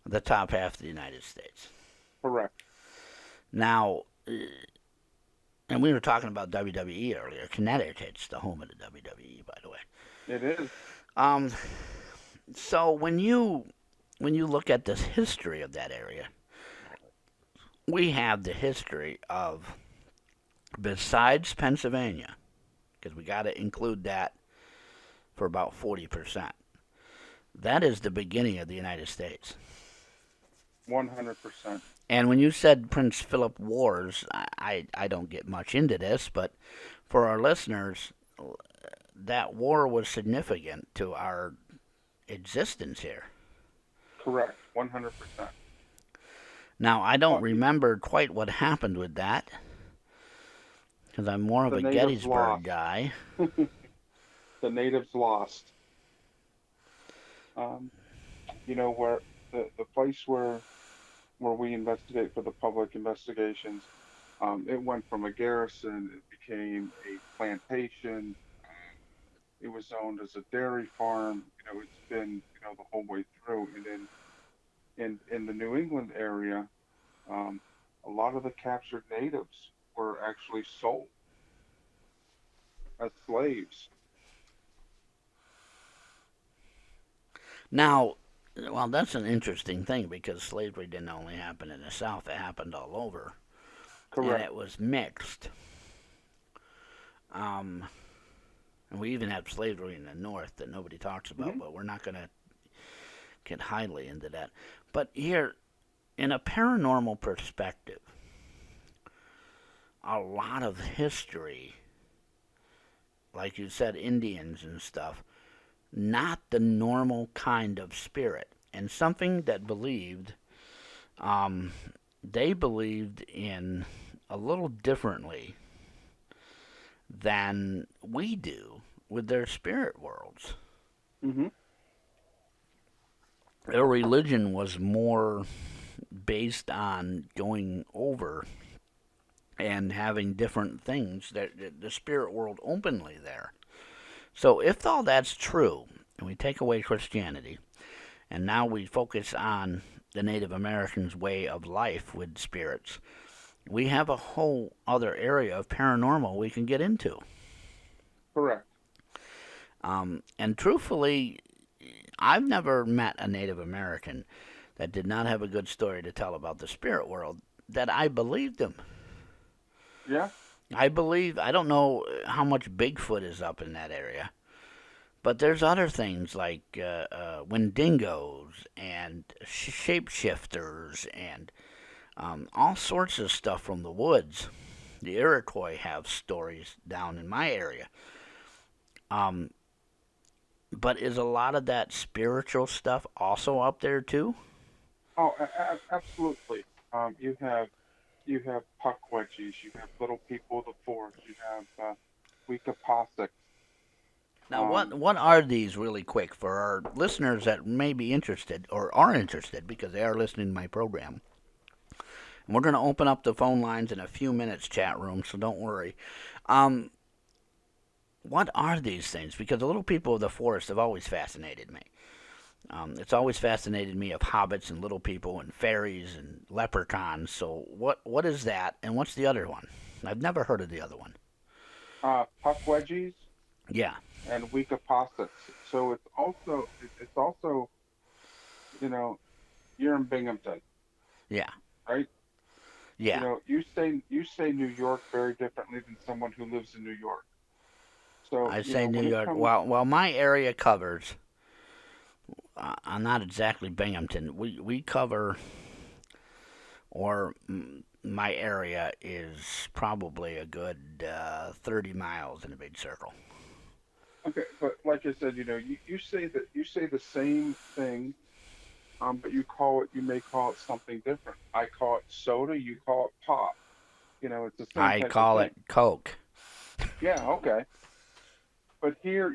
the top half of the United States. Correct. Now, and we were talking about WWE earlier. Connecticut's the home of the WWE, by the way. It is. So when you look at this history of that area, we have the history of, besides Pennsylvania, because we got to include that for about 40%. That is the beginning of the United States. 100%. And when you said Prince Philip Wars, I don't get much into this, but for our listeners, that war was significant to our existence here. Correct, 100%. Now, I don't remember quite what happened with that, because I'm more of a Gettysburg guy. The natives lost. Where the place where we investigate for the public investigations, it went from a garrison, it became a plantation, it was owned as a dairy farm. It's been the whole way through. And then in the New England area, a lot of the captured natives were actually sold as slaves. Now, well, that's an interesting thing, because slavery didn't only happen in the South, it happened all over. Correct. And it was mixed. And we even have slavery in the North that nobody talks about, but we're not going to get highly into that. But here, in a paranormal perspective, a lot of history, like you said, Indians and stuff, not the normal kind of spirit, and something that believed, they believed in a little differently than we do with their spirit worlds. Mm-hmm. Their religion was more based on going over and having different things, the spirit world openly there. So if all that's true, and we take away Christianity, and now we focus on the Native Americans' way of life with spirits, we have a whole other area of paranormal we can get into. Correct. And truthfully, I've never met a Native American that did not have a good story to tell about the spirit world that I believed him. Yeah. I believe, I don't know how much Bigfoot is up in that area, but there's other things like Wendigos and shapeshifters and all sorts of stuff from the woods. The Iroquois have stories down in my area. But is a lot of that spiritual stuff also up there too? Oh, absolutely. You have Puckwudgies, you have Little People of the Forest, you have Weekapossets. Now, what are these really quick for our listeners that may be interested or are interested because they are listening to my program? And we're going to open up the phone lines in a few minutes, chat room, so don't worry. What are these things? Because the Little People of the Forest have always fascinated me. It's always fascinated me of hobbits and little people and fairies and leprechauns. So what is that, and what's the other one? I've never heard of the other one. Puckwudgies. Yeah. And Weekapossets. So it's also you're in Binghamton. Yeah. Right. Yeah. You say New York very differently than someone who lives in New York. So I say New York. Well, my area covers. I'm not exactly Binghamton. We cover, or my area is probably a good 30 miles in a big circle. Okay, but like I said, you say the same thing, but you may call it something different. I call it soda. You call it pop. It's the same. I call it Coke. Yeah. Okay. But here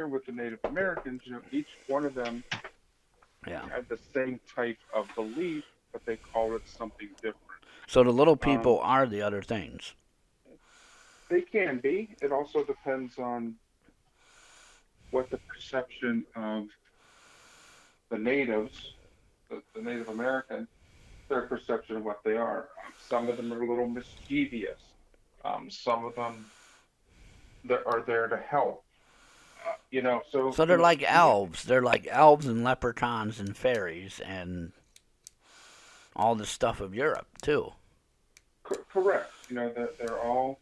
with the Native Americans, each one of them have the same type of belief, but they call it something different. So the little people are the other things. They can be. It also depends on what the perception of the natives, the Native American, their perception of what they are. Some of them are a little mischievous. Some of them are there to help. So they're like elves. They're like elves and leprechauns and fairies and all the stuff of Europe too. Correct. They're all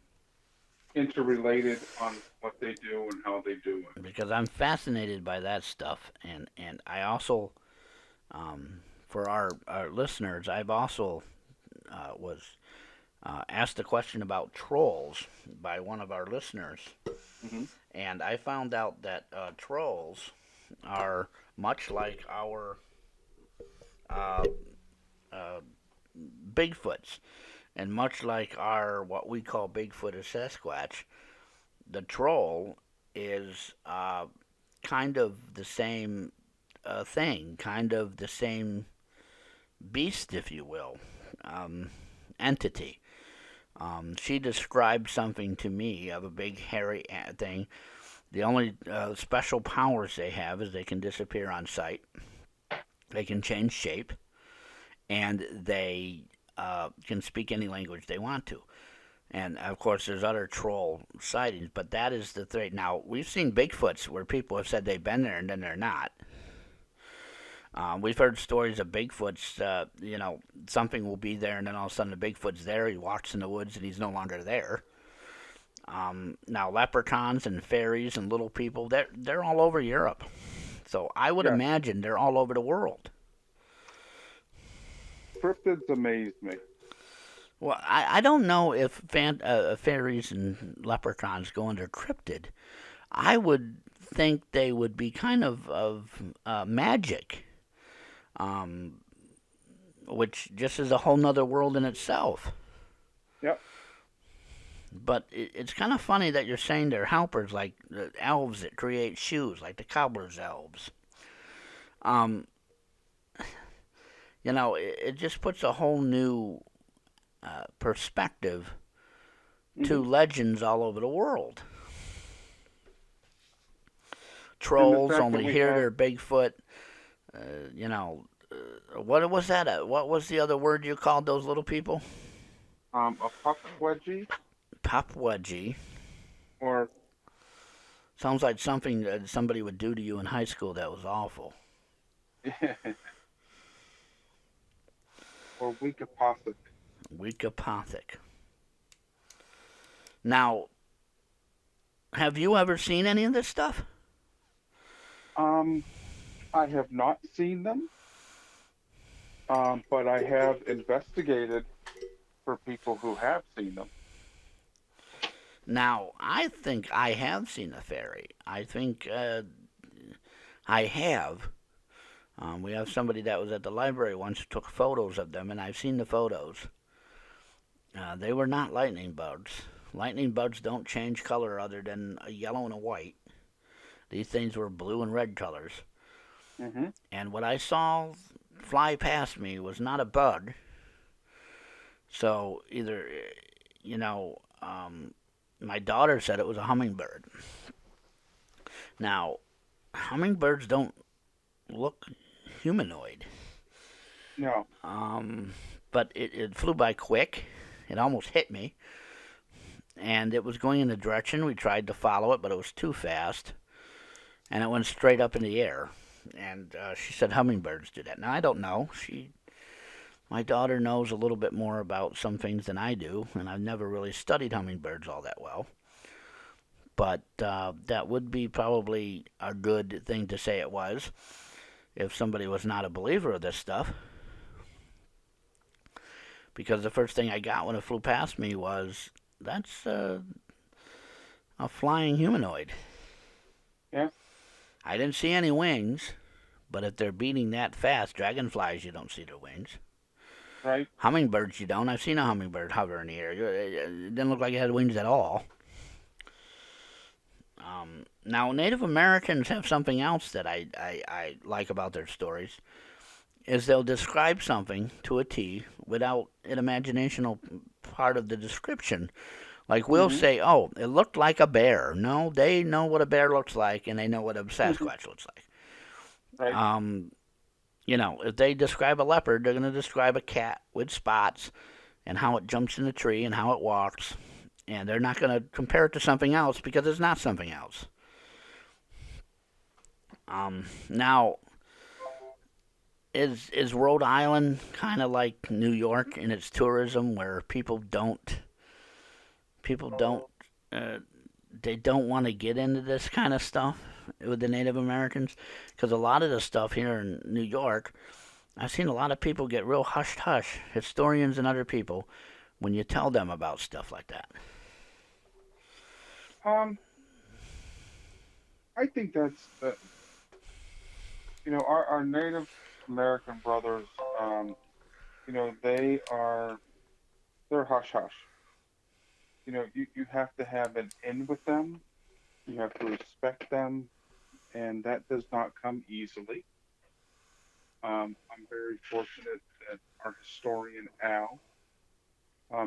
interrelated on what they do and how they do it. Because I'm fascinated by that stuff, and I also, for our listeners, I've also was asked a question about trolls by one of our listeners. Mm-hmm. And I found out that trolls are much like our Bigfoots, and much like our what we call Bigfoot or Sasquatch. The troll is kind of the same thing, kind of the same beast, if you will, entity. She described something to me of a big hairy thing. The only special powers they have is they can disappear on sight, they can change shape, and they can speak any language they want to. And, of course, there's other troll sightings, but that is the threat. Now, we've seen Bigfoots where people have said they've been there and then they're not. We've heard stories of Bigfoots, something will be there and then all of a sudden the Bigfoot's there, he walks in the woods and he's no longer there. Now, leprechauns and fairies and little people, they're all over Europe. So I would imagine they're all over the world. Cryptids amaze me. Well, I don't know if fairies and leprechauns go under cryptid. I would think they would be kind of magic, which just is a whole nother world in itself. Yep. But it's kind of funny that you're saying they're helpers, like the elves that create shoes, like the cobbler's elves. It just puts a whole new perspective to legends all over the world. Trolls only here, they're Bigfoot. What was that? What was the other word you called those little people? A Puckwudgie. Puckwudgie. Or sounds like something that somebody would do to you in high school that was awful. Or Weekapossets. Weekapossets. Now, have you ever seen any of this stuff? I have not seen them, but I have investigated for people who have seen them. Now, I think I have seen a fairy. I think I have. We have somebody that was at the library once who took photos of them, and I've seen the photos. They were not lightning bugs. Lightning bugs don't change color other than a yellow and a white. These things were blue and red colors. Mm-hmm. And what I saw fly past me was not a bug. So either, my daughter said it was a hummingbird. Now, hummingbirds don't look humanoid. No. But it flew by quick. It almost hit me. And it was going in a direction. We tried to follow it, but it was too fast. And it went straight up in the air. And she said hummingbirds do that. Now, I don't know. My daughter knows a little bit more about some things than I do, and I've never really studied hummingbirds all that well. But that would be probably a good thing to say it was, if somebody was not a believer of this stuff. Because the first thing I got when it flew past me was, that's a flying humanoid. Yeah. I didn't see any wings, but if they're beating that fast, dragonflies, you don't see their wings. Right. Hummingbirds, you don't. I've seen a hummingbird hover in the air. It didn't look like it had wings at all. Now, Native Americans have something else that I like about their stories, is they'll describe something to a T without an imaginational part of the description. Like, we'll say, oh, it looked like a bear. No, they know what a bear looks like, and they know what a Sasquatch looks like. Right. If they describe a leopard, they're going to describe a cat with spots and how it jumps in the tree and how it walks. And they're not going to compare it to something else because it's not something else. Now, is Rhode Island kind of like New York in its tourism, where people don't they don't want to get into this kind of stuff with the Native Americans? Because a lot of the stuff here in New York, I've seen a lot of people get real hushed-hush, historians and other people, when you tell them about stuff like that. I think that's our Native American brothers. They're hush hush. You have to have an in with them. You have to respect them, and that does not come easily. I'm very fortunate that our historian Al,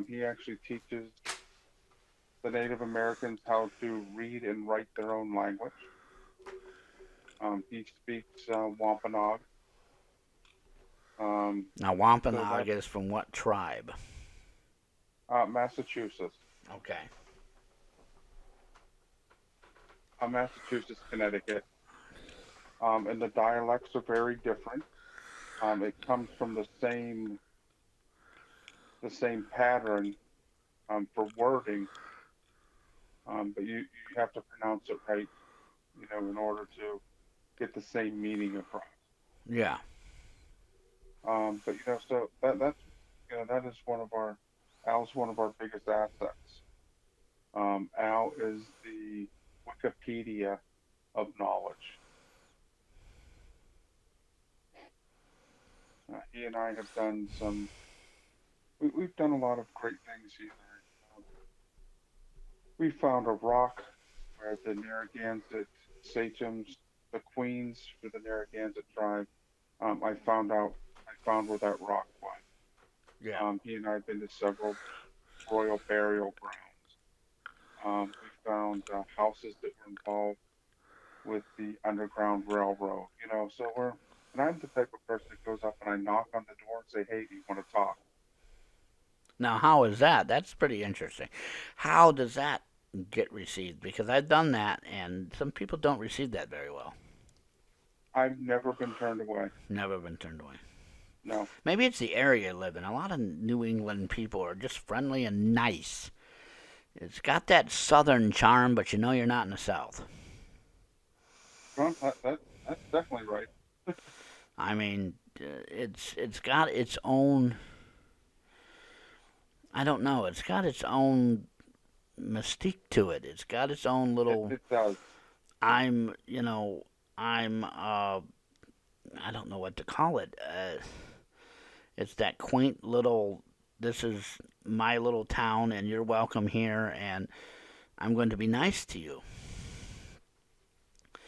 he actually teaches the Native Americans how to read and write their own language. He speaks Wampanoag. Now, Wampanoag is from what tribe? Massachusetts. Okay. Massachusetts, Connecticut. And the dialects are very different. It comes from the same pattern for wording, but you have to pronounce it right, in order to get the same meaning across. Yeah. But so that's that is Al's one of our biggest assets. Al is the Wikipedia of knowledge. He and I have done we've done a lot of great things here. We found a rock where the Narragansett sachems, the queens for the Narragansett tribe, I found where that rock was. Yeah. He and I have been to several royal burial grounds. We found houses that were involved with the Underground Railroad. And I'm the type of person that goes up and I knock on the door and say, hey, do you want to talk? Now, how is that? That's pretty interesting. How does that get received? Because I've done that, and some people don't receive that very well. I've never been turned away. Never been turned away. No. Maybe it's the area you live in. A lot of New England people are just friendly and nice. It's got that southern charm, but you know you're not in the South. Well, that's definitely right. I mean, it's got its own. I don't know. It's got its own mystique to it. It's got its own little. It does. I'm I don't know what to call it. It's that quaint little. This is my little town, and you're welcome here, and I'm going to be nice to you.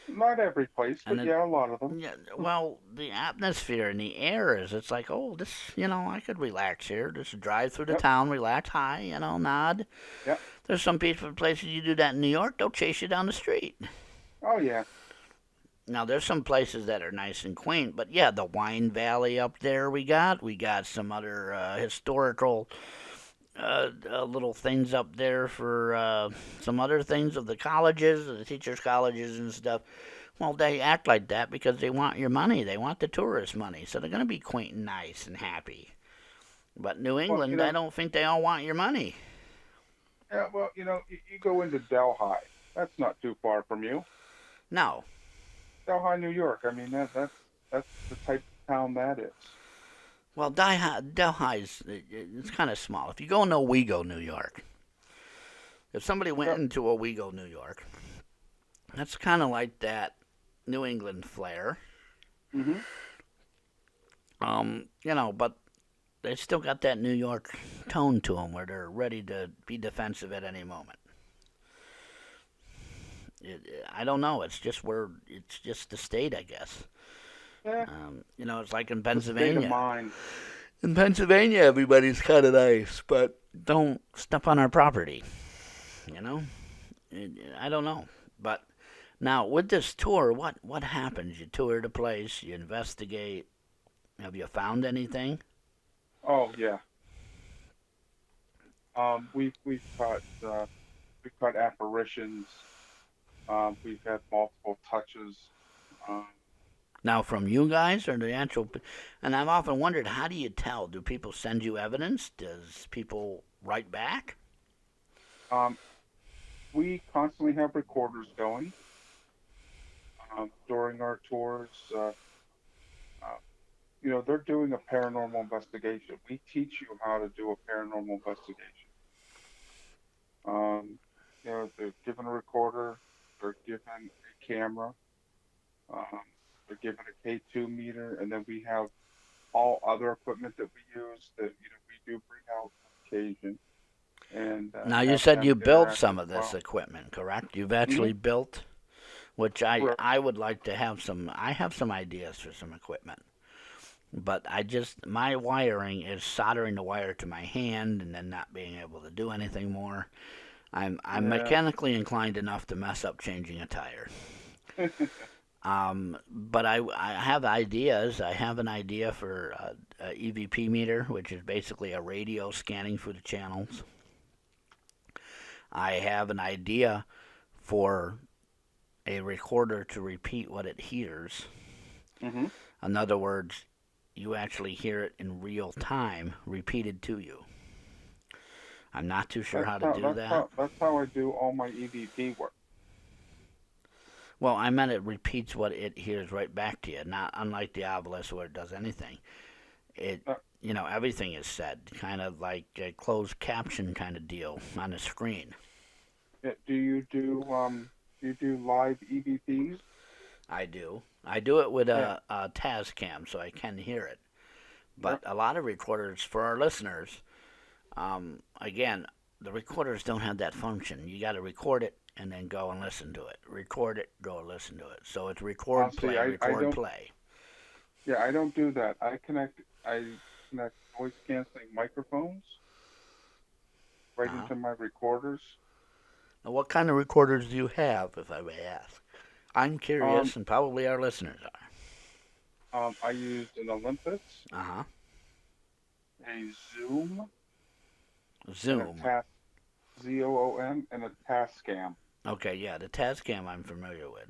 Not every place, but yeah, a lot of them. Yeah, well, the atmosphere and the air is, it's like, oh, this, I could relax here. Just drive through the town, relax, hi, nod. Yep. There's some beautiful places you do that in New York, they'll chase you down the street. Oh, yeah. Now, there's some places that are nice and quaint, but yeah, the Wine Valley up there we got some other historical little things up there for some other things of the colleges, the teachers' colleges and stuff. Well, they act like that because they want your money. They want the tourist money, so they're going to be quaint and nice and happy. But New England, I don't think they all want your money. Yeah, well, you go into Delhi. That's not too far from you. No. Delhi, New York. I mean, that's the type of town that is. Well, Delhi's it's kind of small. If you go into Owego, New York, if somebody went into Owego, New York, that's kind of like that New England flair. Mm-hmm. But they still got that New York tone to them where they're ready to be defensive at any moment. I don't know. It's just the state, I guess. Yeah. It's like in Pennsylvania. State of mind. In Pennsylvania, everybody's kind of nice, but don't step on our property. I don't know. But now, with this tour, what happens? You tour the place, you investigate. Have you found anything? Oh, yeah. We've caught apparitions. We've had multiple touches. Now, from you guys or the actual... And I've often wondered, how do you tell? Do people send you evidence? Does people write back? We constantly have recorders going during our tours. They're doing a paranormal investigation. We teach you how to do a paranormal investigation. They're given a recorder. They're given a camera. They're given a K2 meter, and then we have all other equipment that we use that we do bring out on occasion. And now you said you built some of this equipment, correct? You've actually built, which I would like to have some. I have some ideas for some equipment, but my wiring is soldering the wire to my hand and then not being able to do anything more. I'm mechanically inclined enough to mess up changing a tire. But I have ideas. I have an idea for a EVP meter, which is basically a radio scanning through the channels. I have an idea for a recorder to repeat what it hears. Mm-hmm. In other words, you actually hear it in real time repeated to you. I'm not too sure how to do that. That's how I do all my EVP work. Well, I meant it repeats what it hears right back to you, not unlike the obelisk where it does anything. Everything is said, kind of like a closed caption kind of deal on the screen. Do you do live EVPs? I do. I do it with a Tascam, so I can hear it. But a lot of recorders, for our listeners, again, the recorders don't have that function. You got to record it and then go and listen to it. Record it, go and listen to it. So it's record, play. Yeah, I don't do that. I connect voice canceling microphones right into my recorders. Now, what kind of recorders do you have, if I may ask? I'm curious, and probably our listeners are. I used an Olympus. Uh-huh. A Zoom. Zoom. ZOOM, and a Tascam. Okay, yeah, the Tascam I'm familiar with.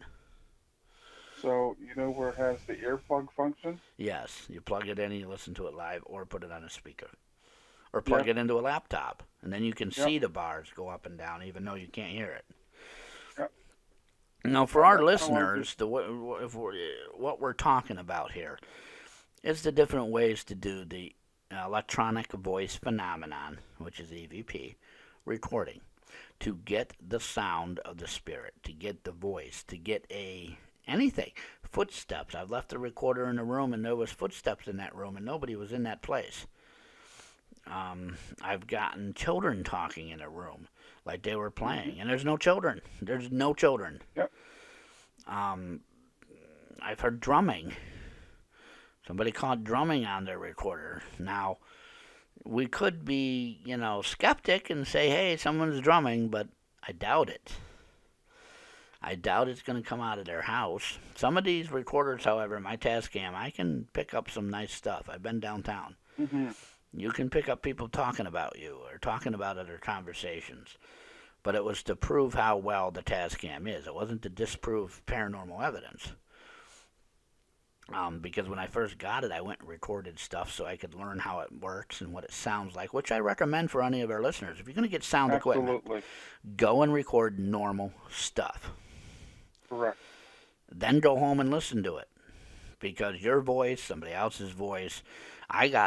So, you know where it has the earplug function? Yes, you plug it in and you listen to it live or put it on a speaker. or plug it into a laptop, and then you can Yep. see the bars go up and down, even though you can't hear it. Yep. Now, for our That's how I listeners, what we're talking about here is the different ways to do the electronic voice phenomenon, which is EVP, recording, to get the sound of the spirit, to get the voice, to get anything. Footsteps. I've left the recorder in a room and there was footsteps in that room and nobody was in that place. I've gotten children talking in a room like they were playing, and there's no children. There's no children. Yep. I've heard drumming. Somebody caught drumming on their recorder. Now, we could be, skeptic and say, hey, someone's drumming, but I doubt it. I doubt it's going to come out of their house. Some of these recorders, however, my Tascam, I can pick up some nice stuff. I've been downtown. Mm-hmm. You can pick up people talking about you or talking about other conversations. But it was to prove how well the Tascam is. It wasn't to disprove paranormal evidence. Because when I first got it, I went and recorded stuff so I could learn how it works and what it sounds like, which I recommend for any of our listeners. If you're going to get sound equipment, go and record normal stuff. Correct. Then go home and listen to it. Because your voice, somebody else's voice,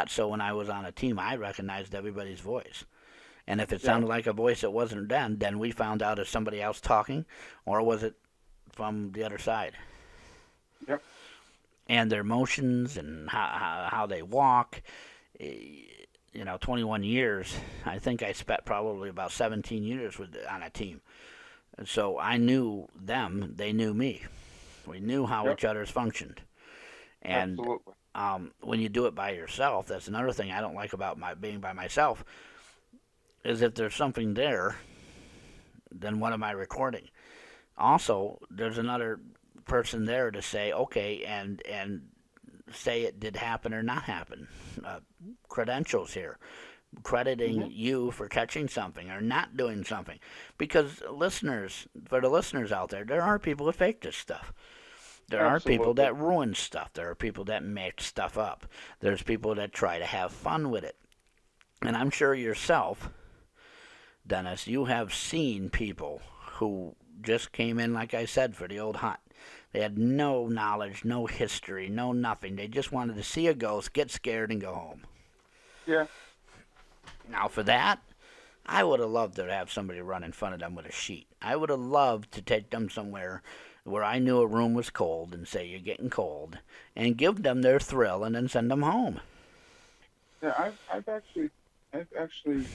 so when I was on a team, I recognized everybody's voice. And if it sounded like a voice that wasn't then we found out if somebody else talking, or was it from the other side. Yep. And their motions and how they walk. 21 years. I think I spent probably about 17 years on a team. And so I knew them. They knew me. We knew how each other's functioned. And when you do it by yourself, that's another thing I don't like about being by myself, is if there's something there, then what am I recording? Also, there's another person there to say, okay, and say it did happen or not happen. Credentials here. Crediting you for catching something or not doing something. Because for the listeners out there are people that fake this stuff. There are people that ruin stuff. There are people that make stuff up. There's people that try to have fun with it. And I'm sure yourself, Dennis, you have seen people who just came in, like I said, for the old hunt. They had no knowledge, no history, no nothing. They just wanted to see a ghost, get scared, and go home. Yeah. Now, for that, I would have loved to have somebody run in front of them with a sheet. I would have loved to take them somewhere where I knew a room was cold and say, you're getting cold, and give them their thrill and then send them home. Yeah, I've actually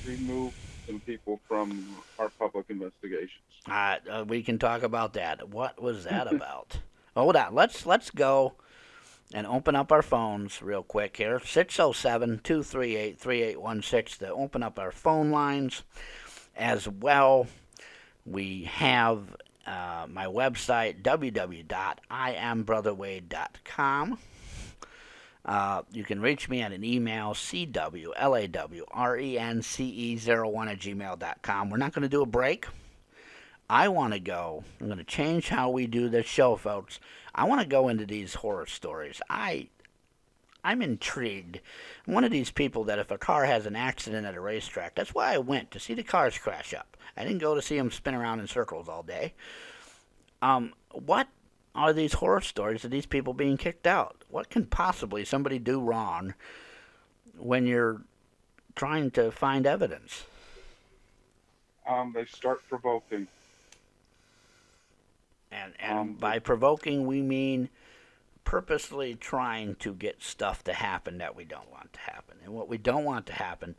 removed some people from our public investigations. We can talk about that. What was that about? Hold on. Let's go and open up our phones real quick here. 607-238-3816 to open up our phone lines. As well, we have my website, www.iambrotherwade.com. You can reach me at an email, cwlawrence01@gmail.com. We're not going to do a break. I'm going to change how we do this show, folks. I want to go into these horror stories. I'm intrigued. I'm one of these people that if a car has an accident at a racetrack, that's why I went, to see the cars crash up. I didn't go to see them spin around in circles all day. What are these horror stories of these people being kicked out? What can possibly somebody do wrong when you're trying to find evidence? They start provoking. And by provoking, we mean purposely trying to get stuff to happen that we don't want to happen. And what we don't want to happen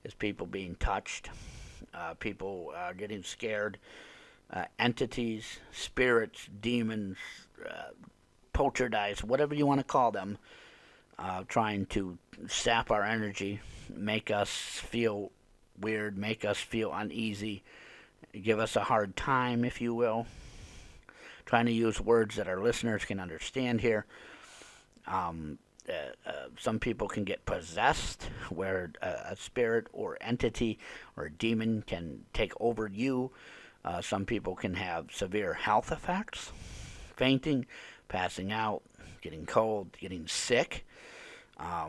is people being touched, people getting scared, entities, spirits, demons, poltergeists, whatever you want to call them, trying to sap our energy, make us feel weird, make us feel uneasy, give us a hard time, if you will. Trying to use words that our listeners can understand here. Some people can get possessed, where a spirit or entity or demon can take over you. Some people can have severe health effects, fainting, passing out, getting cold, getting sick.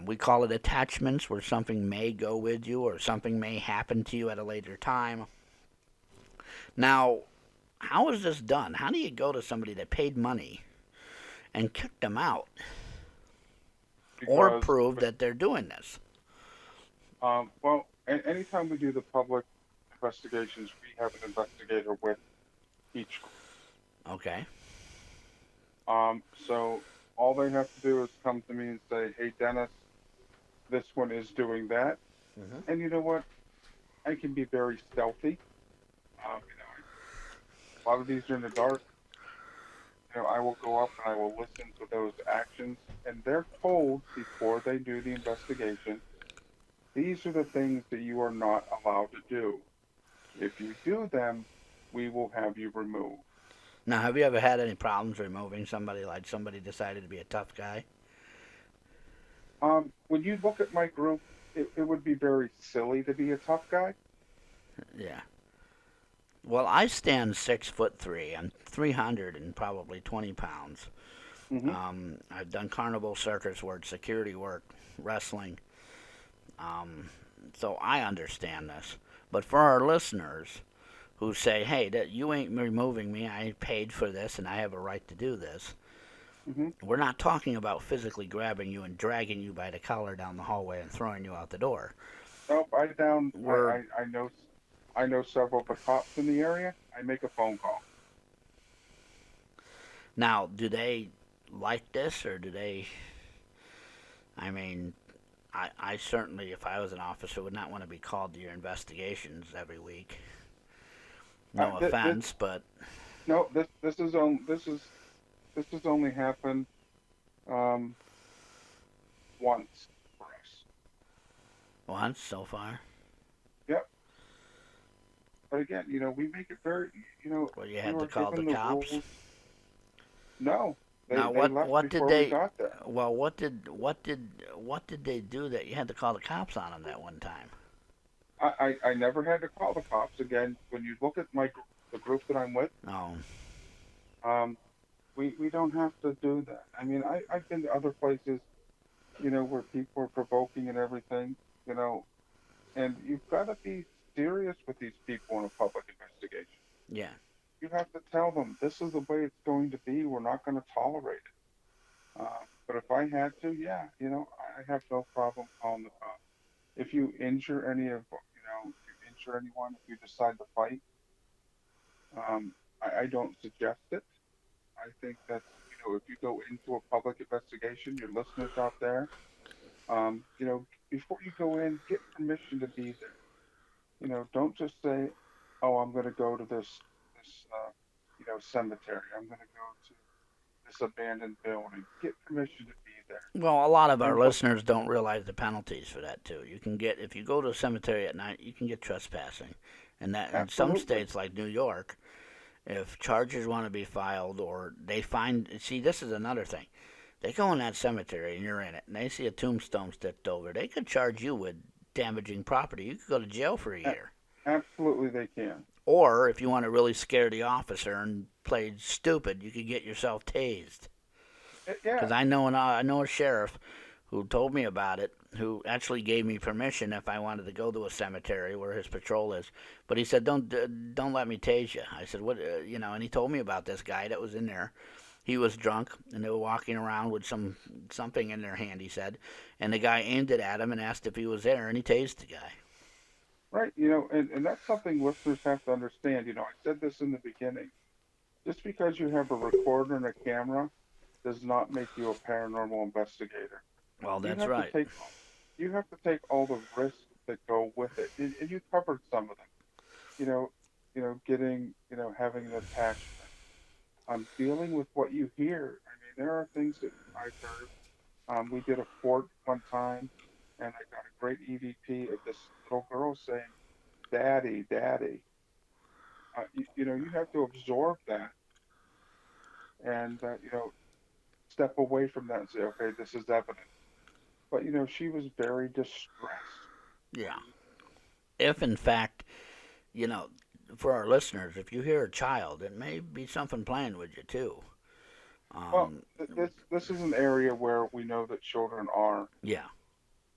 We call it attachments, where something may go with you or something may happen to you at a later time. Now, how is this done? How do you go to somebody that paid money and kick them out? Or prove that they're doing this? Well, anytime we do the public investigations, we have an investigator with each group. Okay. So all they have to do is come to me and say, hey, Dennis, this one is doing that. Mm-hmm. And you know what? I can be very stealthy. A lot of these are in the dark. I will go up and I will listen to those actions. And they're told before they do the investigation, these are the things that you are not allowed to do. If you do them, we will have you removed. Now, have you ever had any problems removing somebody, like somebody decided to be a tough guy? When you look at my group, it would be very silly to be a tough guy. Yeah. Well, I stand 6'3". I'm 300 and probably 20 pounds. Mm-hmm. I've done carnival circus work, security work, wrestling. So I understand this. But for our listeners who say, hey, that you ain't removing me, I paid for this and I have a right to do this. Mm-hmm. We're not talking about physically grabbing you and dragging you by the collar down the hallway and throwing you out the door. Nope, I know several of the cops in the area. I make a phone call. Now, do they like this, or do they... I mean, I certainly, if I was an officer, would not want to be called to your investigations every week. No offense, but... No, this has only happened once for us. Once so far? Yep. But again, we make it very, Well, you had to call the cops? Rules. No. Now, they left what did before they? We got there. Well, what did they do that you had to call the cops on them that one time? I never had to call the cops. Again, when you look at the group that I'm with, we don't have to do that. I mean, I've been to other places, where people are provoking and everything, and you've got to be serious with these people in a public investigation. Yeah. You have to tell them, this is the way it's going to be. We're not going to tolerate it. But if I had to, I have no problem calling the cops. If you injure anyone, if you decide to fight, I don't suggest it. I think that, if you go into a public investigation, your listeners out there, before you go in, get permission to be there. Don't just say, oh, I'm going to go to this cemetery. I'm going to go to this abandoned building. Get permission to be there. Well, a lot of our listeners don't realize the penalties for that too. You can get, if you go to a cemetery at night, you can get trespassing, and that in some states like New York, if charges want to be filed or they find, see, this is another thing. They go in that cemetery and you're in it, and they see a tombstone sticked over. They could charge you with damaging property. You could go to jail for a year. Absolutely, they can. Or if you want to really scare the officer and play stupid, you could get yourself tased. Yeah. Because I know a sheriff who told me about it, who actually gave me permission if I wanted to go to a cemetery where his patrol is. But he said, don't let me tase you. I said, what, and he told me about this guy that was in there. He was drunk, and they were walking around with something in their hand, he said. And the guy aimed it at him and asked if he was there, and he tased the guy. Right, and that's something listeners have to understand. I said this in the beginning. Just because you have a recorder and a camera does not make you a paranormal investigator. Well, that's right. You have to take all the risks that go with it, and you covered some of them. Getting, having an attachment. Dealing with what you hear. I mean, there are things that I've heard. We did a fort one time, and I got a great EVP of this little girl saying, "Daddy, Daddy." You have to absorb that, and step away from that and say, "Okay, this is evidence." But she was very distressed. Yeah. If in fact, for our listeners, if you hear a child, it may be something playing with you too. Well, this is an area where we know that children are. Yeah.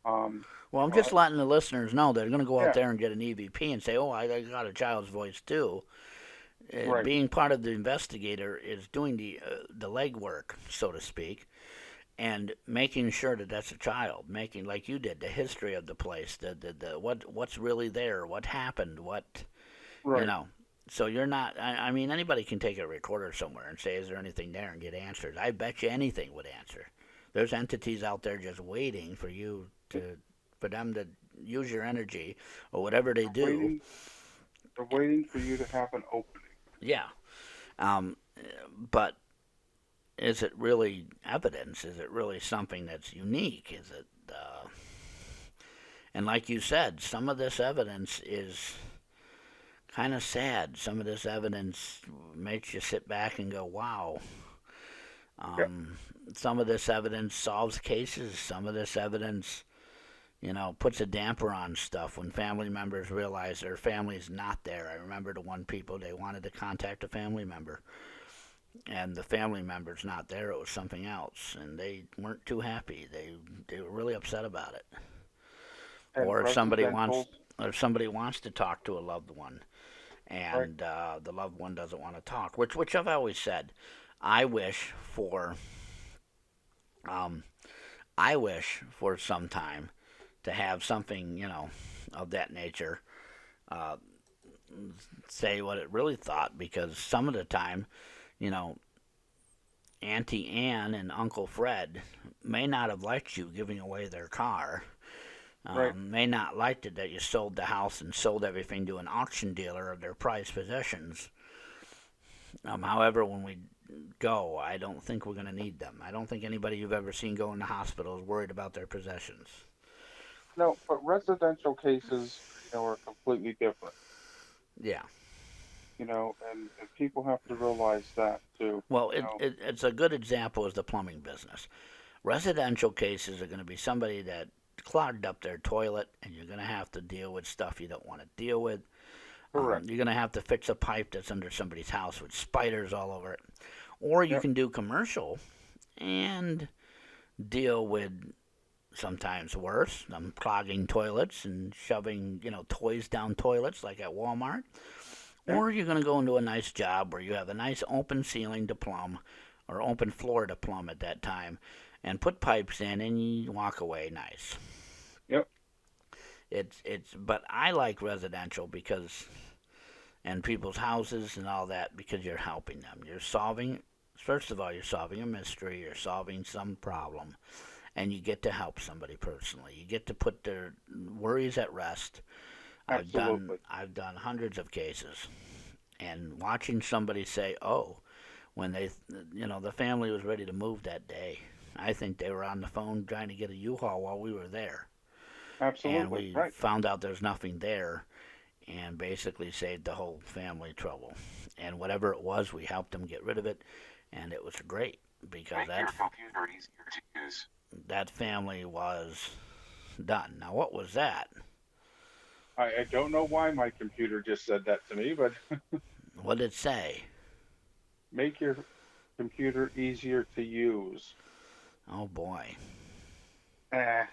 Um, Well, I'm just letting the listeners know they're going to go out Yeah. there and get an EVP and say, "Oh, I got a child's voice too." Right. Being part of the investigator is doing the legwork, so to speak, and making sure that that's a child, making like you did the history of the place, the what's really there, what happened, what Right. you know. So you're not. I mean, anybody can take a recorder somewhere and say, "Is there anything there?" and get answers. I bet you anything would answer. There's entities out there just waiting for you for them to use your energy or whatever they do. They're waiting for you to have an opening. Yeah. But is it really evidence? Is it really something that's unique? Is it? And like you said, some of this evidence is kind of sad. Some of this evidence makes you sit back and go, wow. Some of this evidence solves cases. Some of this evidence, puts a damper on stuff when family members realize their family's not there. I remember the one people, they wanted to contact a family member, and the family member's not there. It was something else, and they weren't too happy. They were really upset about it. And Or if somebody wants to talk to a loved one, and the loved one doesn't want to talk, which I've always said, I wish for some time to have something, of that nature, say what it really thought, because some of the time, Auntie Anne and Uncle Fred may not have liked you giving away their car. May not liked it that you sold the house and sold everything to an auction dealer of their prized possessions. However, when we go, I don't think we're going to need them. I don't think anybody you've ever seen go in the hospital is worried about their possessions. No, but residential cases, are completely different. Yeah. And people have to realize that too. Well, it's a good example is the plumbing business. Residential cases are going to be somebody that clogged up their toilet, and you're going to have to deal with stuff you don't want to deal with. Correct. You're going to have to fix a pipe that's under somebody's house with spiders all over it. Or you can do commercial and deal with sometimes worse, clogging toilets and shoving, toys down toilets like at Walmart. Or you're going to go into a nice job where you have a nice open ceiling to plumb or open floor to plumb at that time and put pipes in and you walk away nice. Yep. But I like residential and people's houses and all that, because you're helping them. First of all, you're solving a mystery, you're solving some problem, and you get to help somebody personally. You get to put their worries at rest. Absolutely. I've done hundreds of cases, and watching somebody say, "Oh," when the family was ready to move that day. I think they were on the phone trying to get a U-Haul while we were there. Absolutely. And we found out there's nothing there, and basically saved the whole family trouble. And whatever it was, we helped them get rid of it, and it was great because that family was done. Now, what was that? I don't know why my computer just said that to me, but what did it say? Make your computer easier to use. Oh boy. I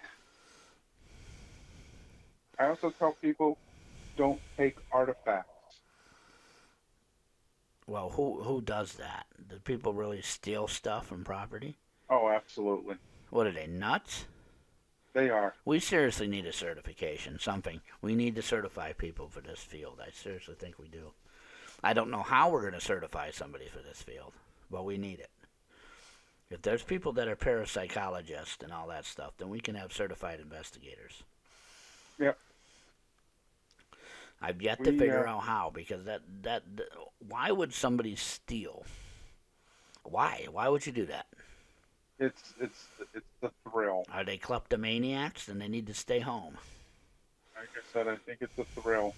also tell people, don't take artifacts. Well, who does that? Do people really steal stuff from property? Oh, absolutely. What are they, nuts? They are. We seriously need a certification, something. We need to certify people for this field. I seriously think we do. I don't know how we're going to certify somebody for this field, but we need it. If there's people that are parapsychologists and all that stuff, then we can have certified investigators. Yep. I've yet to figure out how, because why would somebody steal? Why? Why would you do that? It's the thrill. Are they kleptomaniacs and they need to stay home? Like I said, I think it's a thrill.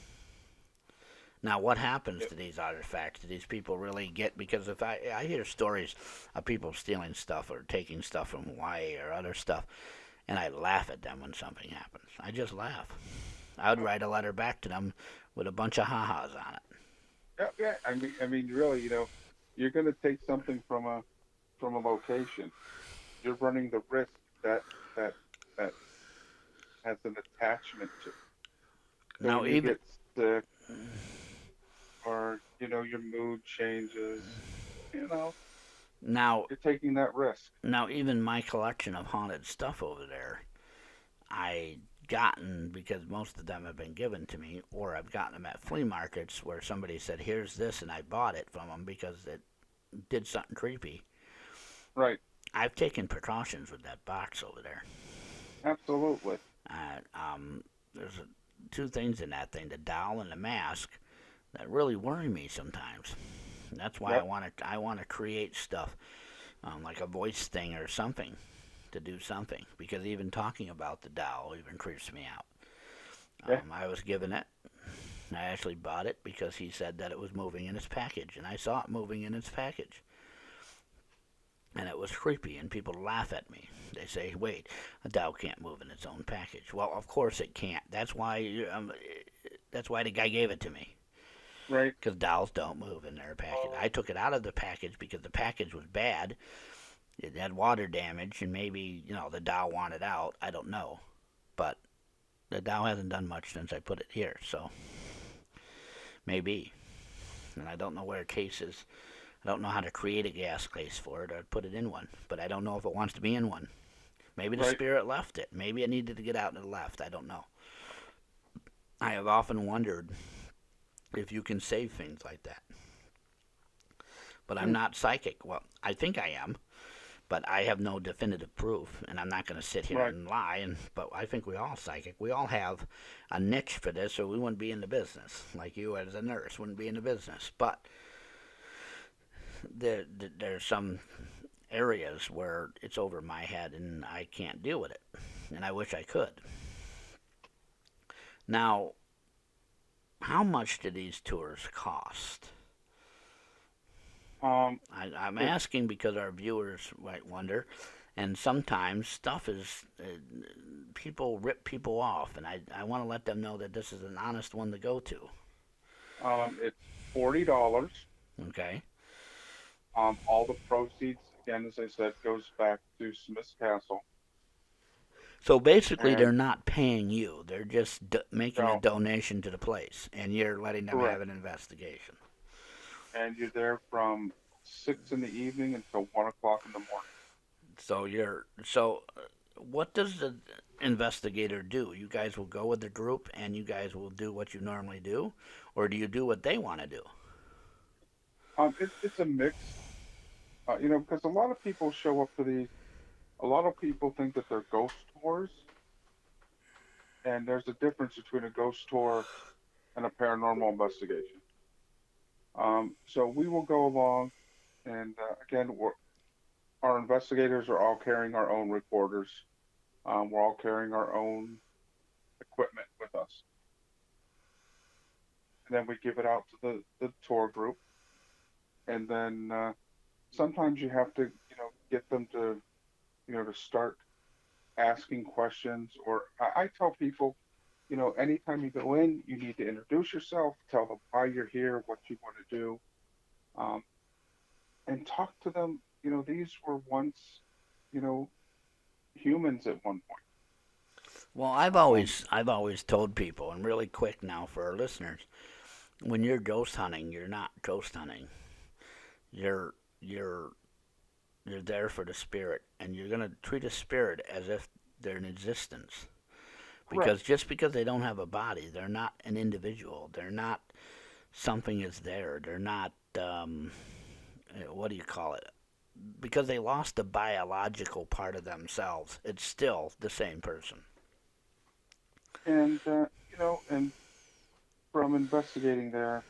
Now, what happens to these artifacts? Do these people really get? Because if I hear stories of people stealing stuff or taking stuff from Hawaii or other stuff, and I laugh at them when something happens. I just laugh. I would write a letter back to them with a bunch of ha-has on it. Yeah. I mean, really, you're going to take something from from a location, you're running the risk that that has an attachment to. So Now, you even get sick, or your mood changes. now, You're taking that risk. now, even my collection of haunted stuff over there, I gotten because most of them have been given to me, or I've gotten them at flea markets where somebody said, "Here's this," and I bought it from them because it did something creepy. Right. I've taken precautions with that box over there. Absolutely. There's two things in that thing: the doll and the mask, that really worry me sometimes. And that's why I want to create stuff like a voice thing or something to do something, because even talking about the doll even creeps me out. I was given it. I actually bought it because he said that it was moving in its package, and I saw it moving in its package. And it was creepy, and people laugh at me. They say, "Wait, a doll can't move in its own package." Well, of course it can't. That's why the guy gave it to me. Right. Because dolls don't move in their package. I took it out of the package because the package was bad. It had water damage, and maybe, the doll wanted out. I don't know. But the doll hasn't done much since I put it here, so maybe. And I don't know where a case is. I don't know how to create a gas case for it or put it in one, but I don't know if it wants to be in one. Maybe the spirit left it. Maybe it needed to get out and it left. I don't know. I have often wondered if you can save things like that. But I'm not psychic. Well, I think I am, but I have no definitive proof, and I'm not going to sit here and lie. But I think we all psychic. We all have a niche for this, or we wouldn't be in the business. Like you as a nurse wouldn't be in the business. But there's some areas where it's over my head and I can't deal with it, and I wish I could. Now, how much do these tours cost? I'm asking because our viewers might wonder, and sometimes stuff is people rip people off, and I want to let them know that this is an honest one to go to. It's $40. Okay. All the proceeds, again, as I said, goes back to Smith's Castle. So basically, they're not paying you; they're just making a donation to the place, and you're letting them have an investigation. And you're there from 6 in the evening until 1 o'clock in the morning. So what does the investigator do? You guys will go with the group, and you guys will do what you normally do, or do you do what they want to do? It's a mix. Because a lot of people show up to these. A lot of people think that they're ghost tours, and there's a difference between a ghost tour and a paranormal investigation. So we will go along, and again, our investigators are all carrying our own recorders. We're all carrying our own equipment with us, and then we give it out to the tour group, and then sometimes you have to, get them to, to start asking questions. Or I tell people, anytime you go in, you need to introduce yourself, tell them why you're here, what you want to do, and talk to them. These were once, humans at one point. Well, I've always told people, and really quick now for our listeners, when you're ghost hunting, you're not ghost hunting. You're there for the spirit, and you're gonna treat a spirit as if they're in existence. Because just because they don't have a body, they're not an individual. They're not something is there. They're not what do you call it? Because they lost the biological part of themselves, it's still the same person. And and from investigating there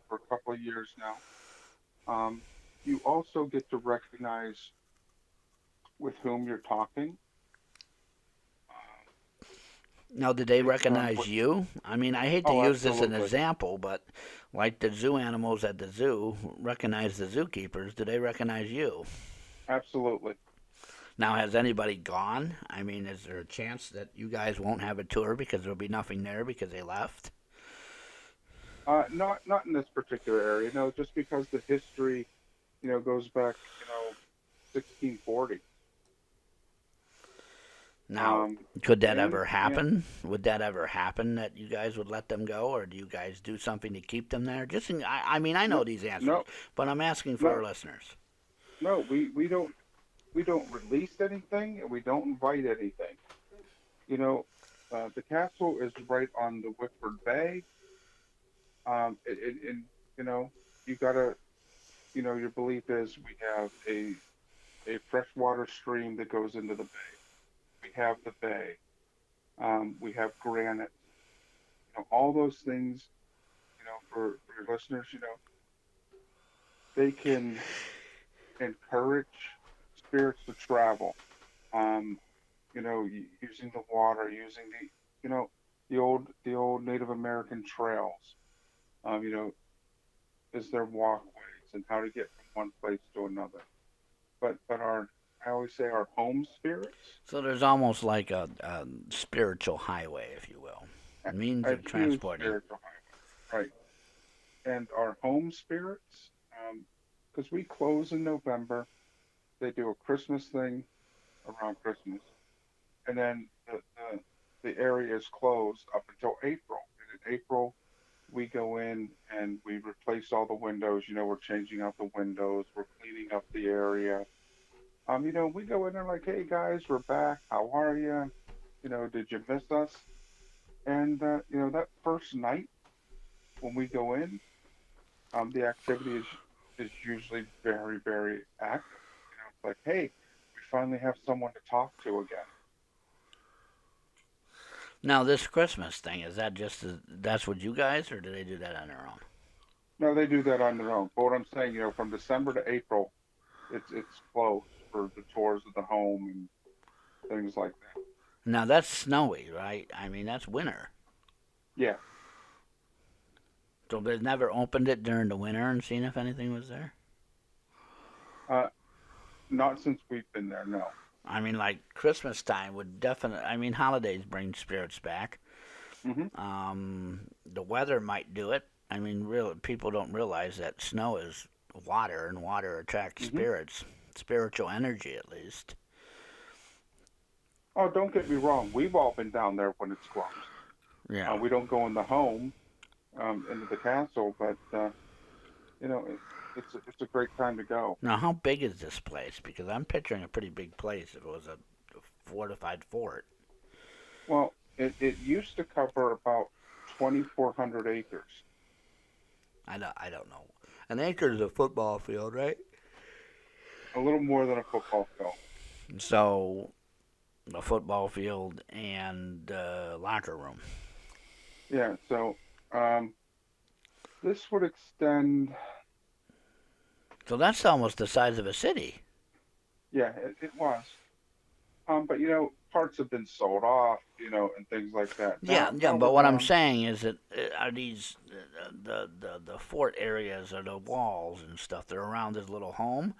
for a couple of years now, you also get to recognize with whom you're talking. Now, did they recognize you? I mean, I hate to use this as an example, but like the zoo animals at the zoo recognize the zookeepers, do they recognize you? Absolutely. Now, has anybody gone? I mean, is there a chance that you guys won't have a tour because there'll be nothing there because they left? Not in this particular area. No, just because the history, goes back, 1640. Now, could that and- ever happen? Would that ever happen that you guys would let them go, or do you guys do something to keep them there? I mean, I know these answers, but I'm asking for our listeners. No, we don't release anything, and we don't invite anything. You know, the castle is right on the Whitford Bay. And you know, you gotta, you know, your belief is we have a freshwater stream that goes into the bay. We have the bay. We have granite. You know, all those things. You know, for your listeners, you know, they can encourage spirits to travel. You know, using the water, using the, you know, the old Native American trails. You know, is their walkways and how to get from one place to another. But I always say our home spirits. So there's almost like a spiritual highway, if you will, means of transporting. Spiritual highway, right? And our home spirits, because we close in November, they do a Christmas thing around Christmas, and then the area is closed up until April. And in April, we go in and we replace all the windows. You know, we're changing out the windows. We're cleaning up the area. You know, we go in there like, hey guys, we're back. How are you? You know, did you miss us? And you know, that first night when we go in, the activity is usually very, very active. You know, it's like, hey, we finally have someone to talk to again. Now, this Christmas thing, is that that's what you guys, or do they do that on their own? No, they do that on their own. But what I'm saying, you know, from December to April, it's closed for the tours of the home and things like that. Now, that's snowy, right? I mean, that's winter. Yeah. So they've never opened it during the winter and seen if anything was there? Not since we've been there, no. I mean, like, Christmas time would definitely... I mean, holidays bring spirits back. Mm-hmm. The weather might do it. I mean, people don't realize that snow is water, and water attracts spirits. Spiritual energy, at least. Oh, don't get me wrong. We've all been down there when it's closed. Yeah. We don't go in the home, into the castle, but, you know, it's a great time to go. Now, how big is this place? Because I'm picturing a pretty big place if it was a fortified fort. Well, it used to cover about 2,400 acres. I don't know. An acre is a football field, right? A little more than a football field. So, a football field and locker room. Yeah, so this would extend... So that's almost the size of a city. Yeah, it was. But, you know, parts have been sold off, you know, and things like that. Now, but what I'm saying is that are these the fort areas or the walls and stuff, they're around this little home?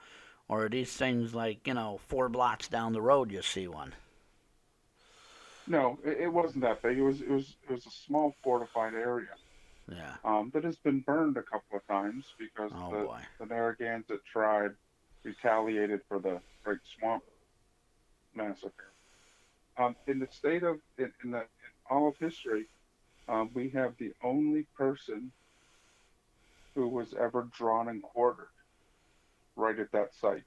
Or are these things like, you know, 4 blocks down the road you see one? No, it wasn't that big. It was a small fortified area. Yeah. That has been burned a couple of times because the Narragansett tribe retaliated for the Great Swamp Massacre. In the state of in all of history, we have the only person who was ever drawn and quartered right at that site.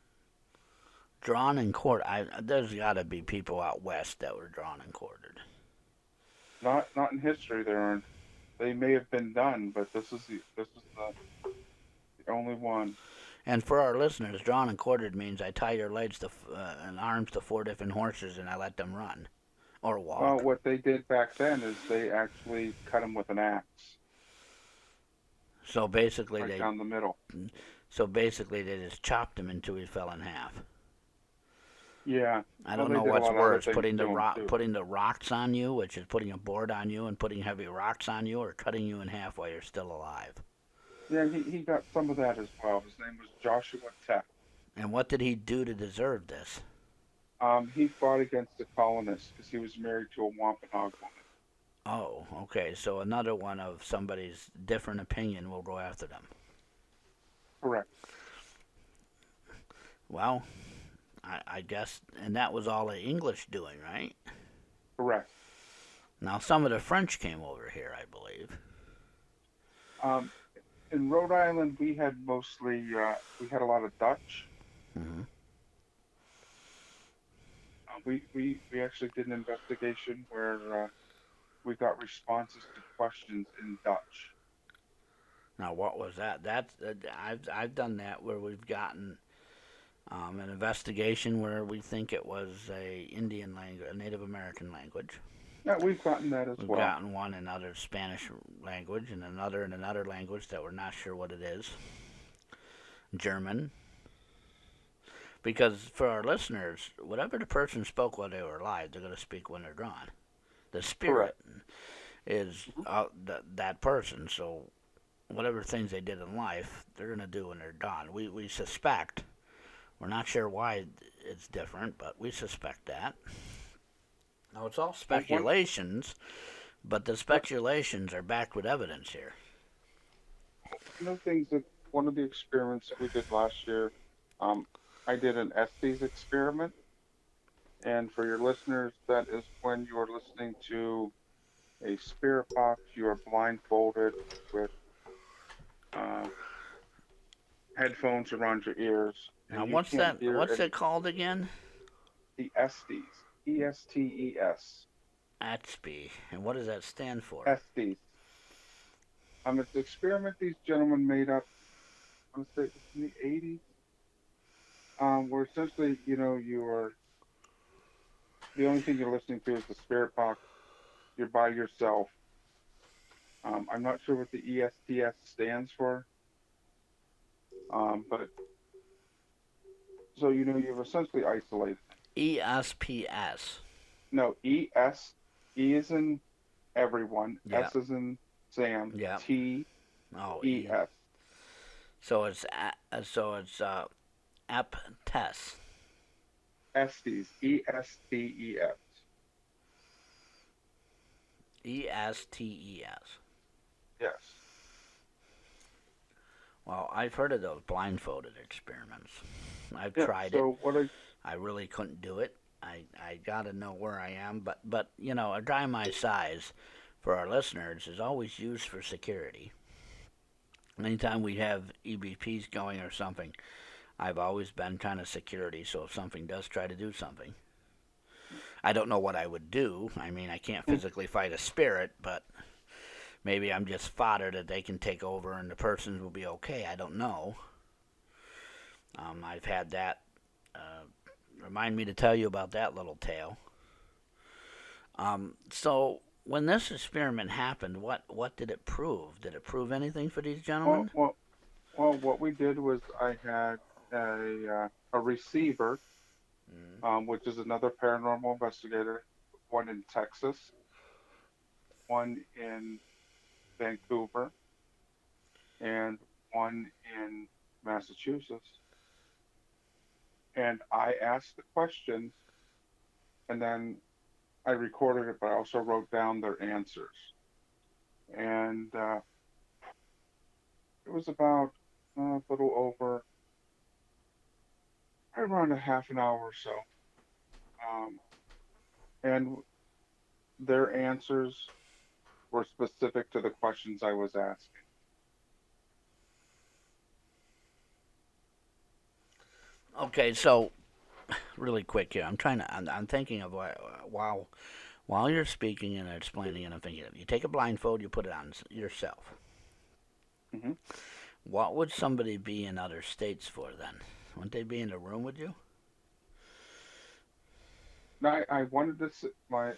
Drawn and quartered. There's got to be people out west that were drawn and quartered. Not in history. There aren't. They may have been done, but this is the only one. And for our listeners, drawn and quartered means I tie your legs and arms to 4 different horses and I let them run or walk. Well, what they did back then is they actually cut him with an axe. So basically, right down the middle. So basically, they just chopped him until he fell in half. Yeah. I don't know what's worse, putting the rocks on you, which is putting a board on you and putting heavy rocks on you, or cutting you in half while you're still alive. Yeah, he got some of that as well. His name was Joshua Tech. And what did he do to deserve this? He fought against the colonists because he was married to a Wampanoag woman. Oh, okay. So another one of somebody's different opinion will go after them. Correct. Well, I guess, and that was all the English doing, right? Correct. Now, some of the French came over here, I believe. In Rhode Island, we had mostly we had a lot of Dutch. Mm-hmm. We actually did an investigation where we got responses to questions in Dutch. Now, what was that? That's I've done that where we've gotten an investigation where we think it was a Indian language, a Native American language. Yeah, we've gotten that as We've well. gotten one in another Spanish language and another in another language that we're not sure what it is. German. Because for our listeners, whatever the person spoke while they were alive, they're going to speak when they're gone. The spirit is that person, so whatever things they did in life, they're going to do when they're gone. We suspect. We're not sure why it's different, but we suspect that. Now, it's all speculations, but the speculations are backed with evidence here. One of the experiments we did last year, I did an Estes experiment. And for your listeners, that is when you are listening to a spirit box, you are blindfolded with headphones around your ears. Now, what's it called again? The Estes. E-S-T-E-S. Atsby. And what does that stand for? Estes. It's an experiment these gentlemen made up, I want to say in the 80s, where essentially, you're the only thing you're listening to is the spirit box. You're by yourself. I'm not sure what the ESTS stands for, but so you've essentially isolated. ESPS. No, E-S. E is in everyone. Yeah. S is in Sam. Yeah. T. Oh, E-S. So it's EPTES. Estes. E-S-T-E-S. E-S-T-E-S. Yes. Well, I've heard of those blindfolded experiments. I've tried it. I really couldn't do it. I got to know where I am. But a guy my size, for our listeners, is always used for security. Anytime we have EVPs going or something, I've always been kind of security, so if something does try to do something, I don't know what I would do. I mean, I can't physically fight a spirit, but maybe I'm just fodder that they can take over and the person will be okay. I don't know. I've had that. Remind me to tell you about that little tale. So when this experiment happened, what did it prove? Did it prove anything for these gentlemen? Well, what we did was I had a receiver, which is another paranormal investigator, one in Texas, one in Vancouver, and one in Massachusetts. And I asked the questions, and then I recorded it, but I also wrote down their answers. And it was about a little over, around a half an hour or so. And their answers were specific to the questions I was asking. Okay, so really quick here, I'm thinking of while you're speaking and explaining, and I'm thinking of you take a blindfold, you put it on yourself. Mm-hmm. What would somebody be in other states for then? Wouldn't they be in a room with you? Now, I wanted to. My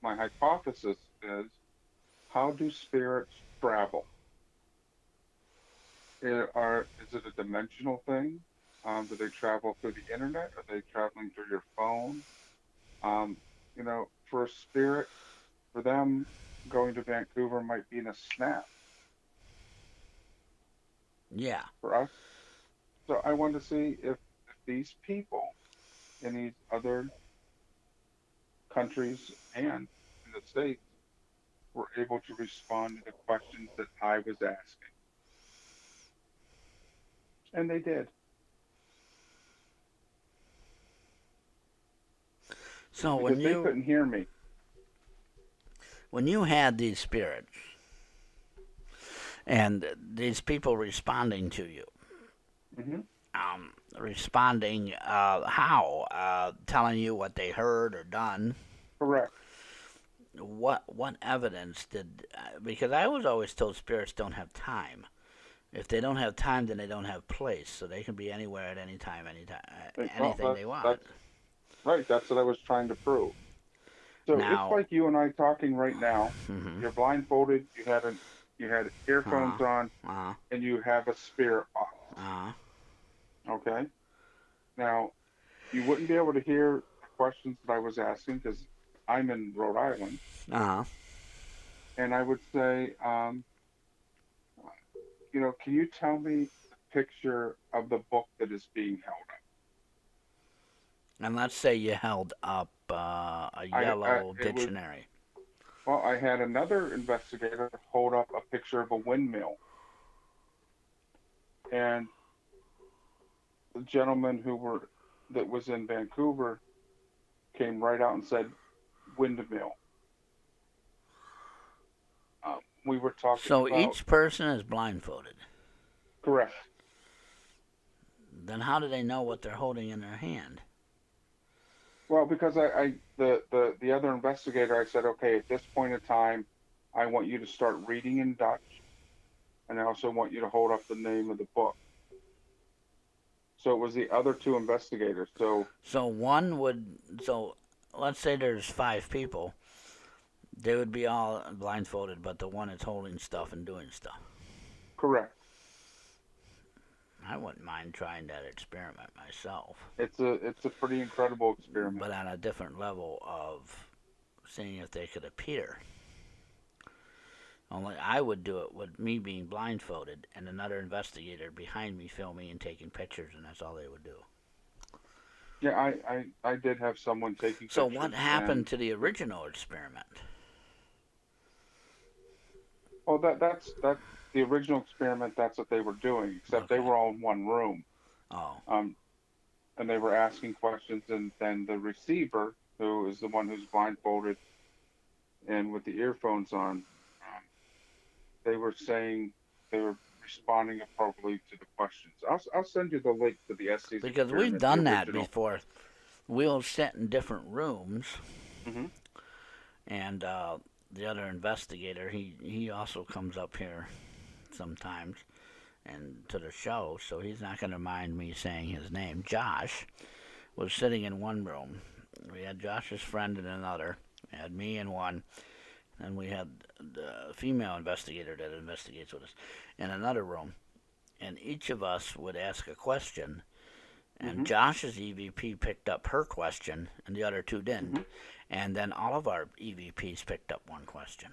hypothesis is, how do spirits travel? Is it a dimensional thing? Do they travel through the internet? Are they traveling through your phone? For a spirit, for them, going to Vancouver might be in a snap. Yeah. For us. So I wanted to see if these people in these other countries and in the States were able to respond to the questions that I was asking. And they did. So because they couldn't hear me. When you had these spirits and these people responding to you, responding how? Telling you what they heard or done? Correct. What evidence did? Because I was always told spirits don't have time. If they don't have time, then they don't have place. So they can be anywhere at any time, anything they want. Right. That's what I was trying to prove. So now, it's like you and I talking right now. You're blindfolded. You had earphones on, and you have a spirit box. Okay. Now, you wouldn't be able to hear the questions that I was asking because I'm in Rhode Island. And I would say, can you tell me the picture of the book that is being held up? And let's say you held up a yellow dictionary. Well, I had another investigator hold up a picture of a windmill. And the gentleman that was in Vancouver came right out and said, windmill. We were talking So about... each person is blindfolded? Correct. Then how do they know what they're holding in their hand? Well, because the other investigator, I said, okay, at this point in time, I want you to start reading in Dutch, and I also want you to hold up the name of the book. So it was the other two investigators. So let's say there's 5 people. They would be all blindfolded, but the one is holding stuff and doing stuff. Correct. I wouldn't mind trying that experiment myself. It's a pretty incredible experiment. But on a different level of seeing if they could appear. Only I would do it with me being blindfolded and another investigator behind me filming and taking pictures, and that's all they would do. Yeah, I did have someone taking pictures. So what happened to the original experiment? Well, that's the original experiment. That's what they were doing, except they were all in one room. And they were asking questions, and then the receiver, who is the one who's blindfolded and with the earphones on, they were responding appropriately to the questions. I'll send you the link to the Estes Experiment. Because we've done that before. We'll sit in different rooms, and the other investigator, he also comes up here sometimes and to the show, so he's not going to mind me saying his name. Josh was sitting in one room. We had Josh's friend in another. We had me in one. And we had the female investigator that investigates with us in another room. And each of us would ask a question. And Josh's EVP picked up her question, and the other two didn't. And then all of our EVPs picked up one question.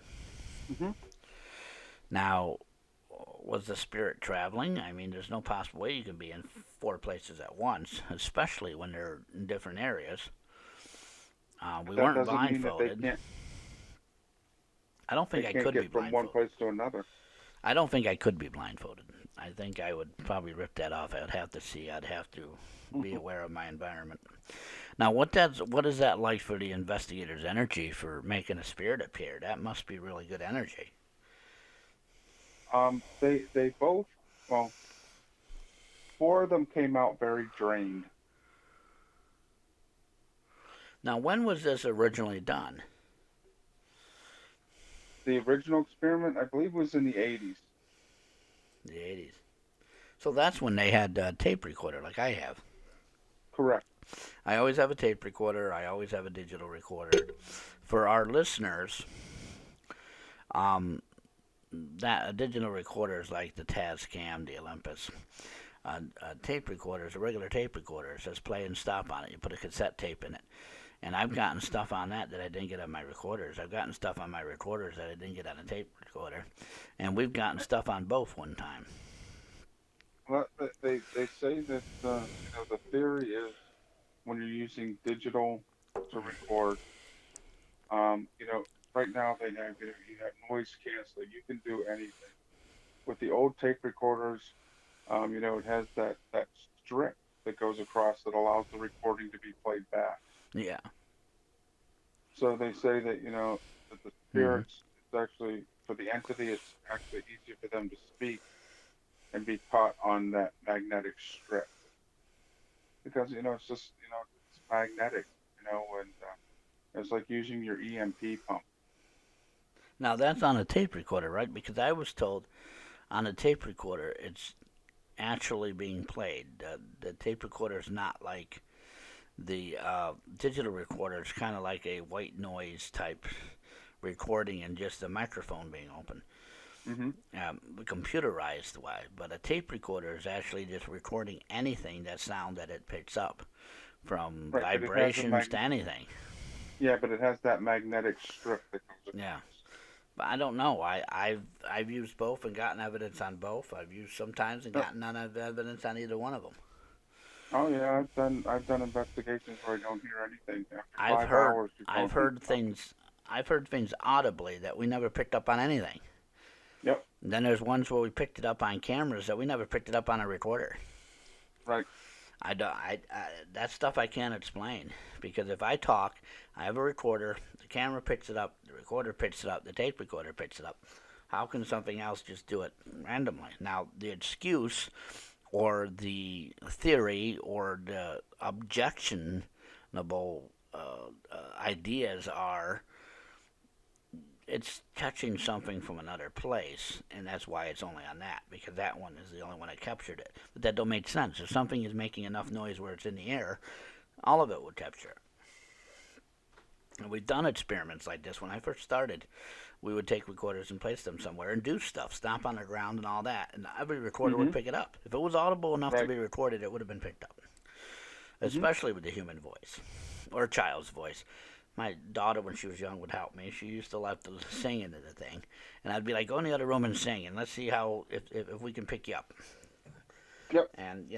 Now, was the spirit traveling? I mean, there's no possible way you can be in 4 places at once, especially when they're in different areas. We weren't blindfolded. I don't think I could be blindfolded. From one place to another. I don't think I could be blindfolded. I think I would probably rip that off. I'd have to see. I'd have to be aware of my environment. Now, what is that like for the investigator's energy for making a spirit appear? That must be really good energy. They both, 4 of them came out very drained. Now, when was this originally done? The original experiment, I believe, was in the 80s. The 80s. So that's when they had a tape recorder like I have. Correct. I always have a tape recorder. I always have a digital recorder. For our listeners, that a digital recorder is like the Tascam, the Olympus. A tape recorder is a regular tape recorder. It says play and stop on it. You put a cassette tape in it. And I've gotten stuff on that I didn't get on my recorders. I've gotten stuff on my recorders that I didn't get on a tape recorder. And we've gotten stuff on both one time. Well, they say that the theory is when you're using digital to record, right now you have noise canceling. You can do anything. With the old tape recorders, it has that strip that goes across that allows the recording to be played back. Yeah. So they say that, that the spirits, it's actually, for the entity, it's actually easier for them to speak and be caught on that magnetic strip. Because, it's just, it's magnetic, and it's like using your EMP pump. Now that's on a tape recorder, right? Because I was told on a tape recorder it's actually being played. The tape recorder is not like the digital recorder. It's kind of like a white noise type recording and just the microphone being open. Computerized way, but a tape recorder is actually just recording anything, that sound that it picks up, from vibrations to anything. Yeah, but it has that magnetic strip that comes across. Yeah. But I don't know. I've used both and gotten evidence on both. I've used sometimes and gotten none of evidence on either one of them. Oh yeah, I've done investigations where I don't hear anything. After I've heard things audibly that we never picked up on anything. Yep. And then there's ones where we picked it up on cameras that we never picked it up on a recorder. Right. That stuff I can't explain, because if I talk, I have a recorder, the camera picks it up, the recorder picks it up, the tape recorder picks it up. How can something else just do it randomly? Now, the excuse or the theory or the objectionable ideas are, it's touching something from another place, and that's why it's only on that, because that one is the only one that captured it. But that don't make sense. If something is making enough noise where it's in the air, all of it would capture it. And we've done experiments like this. When I first started, we would take recorders and place them somewhere and do stuff, stomp on the ground and all that, and every recorder would pick it up. If it was audible enough to be recorded, it would have been picked up, especially with the human voice or a child's voice. My daughter, when she was young, would help me. She used to love to sing into the thing, and I'd be like, "Go in the other room and sing, and let's see how if we can pick you up." Yep. And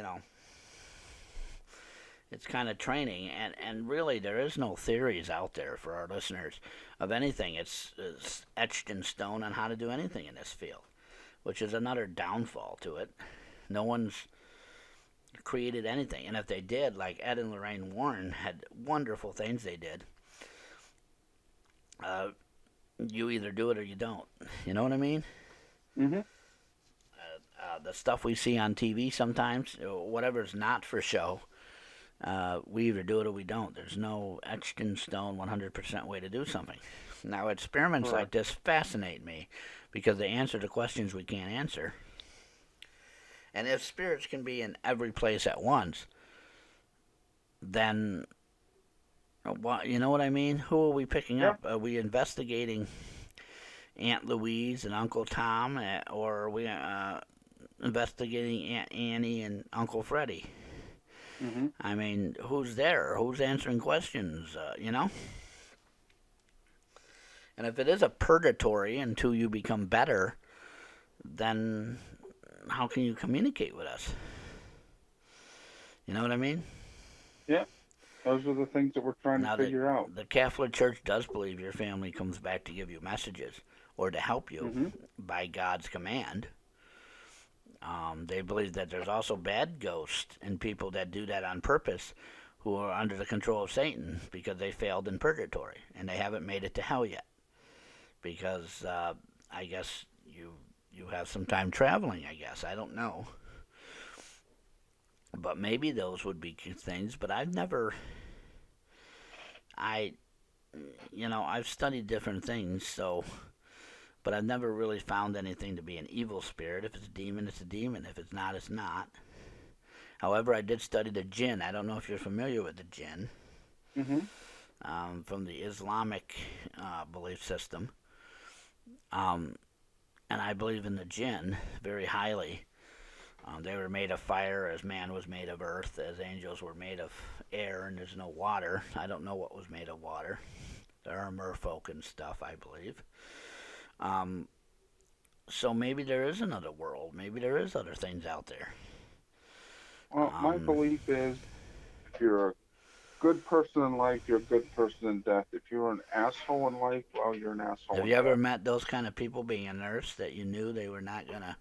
it's kind of training, and really there is no theories out there for our listeners of anything. It's etched in stone on how to do anything in this field, which is another downfall to it. No one's created anything, and if they did, like Ed and Lorraine Warren had wonderful things they did. You either do it or you don't. You know what I mean? Mm-hmm. The stuff we see on TV sometimes, whatever's not for show, we either do it or we don't. There's no etched in stone 100% way to do something. Now, experiments like this fascinate me because they answer the questions we can't answer. And if spirits can be in every place at once, then, you know what I mean? Who are we picking up? Are we investigating Aunt Louise and Uncle Tom, or are we investigating Aunt Annie and Uncle Freddie? Mm-hmm. I mean, who's there? Who's answering questions? And if it is a purgatory until you become better, then how can you communicate with us? You know what I mean? Yeah. Those are the things that we're trying to figure out. The Catholic Church does believe your family comes back to give you messages or to help you by God's command. They believe that there's also bad ghosts and people that do that on purpose who are under the control of Satan because they failed in purgatory and they haven't made it to hell yet. Because I guess you have some time traveling, I guess. I don't know. But maybe those would be things, but I've studied different things, but I've never really found anything to be an evil spirit. If it's a demon, it's a demon. If it's not, it's not. However, I did study the jinn. I don't know if you're familiar with the jinn. Mm-hmm. From the Islamic belief system. And I believe in the jinn very highly. They were made of fire as man was made of earth, as angels were made of air, and there's no water. I don't know what was made of water. There are merfolk and stuff, I believe. So maybe there is another world. Maybe there is other things out there. Well, my belief is if you're a good person in life, you're a good person in death. If you're an asshole in life, well, you're an asshole. Have you ever met those kind of people being a nurse that you knew they were not going to...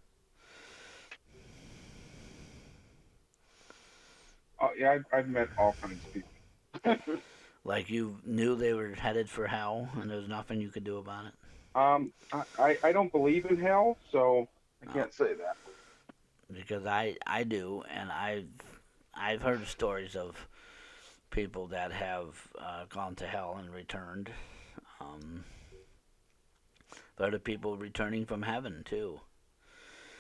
Oh, yeah, I've met all kinds of people. Like you knew they were headed for hell, and there's nothing you could do about it? I don't believe in hell, so I can't say that. Because I do, and I've heard stories of people that have gone to hell and returned. I've heard of people returning from heaven too.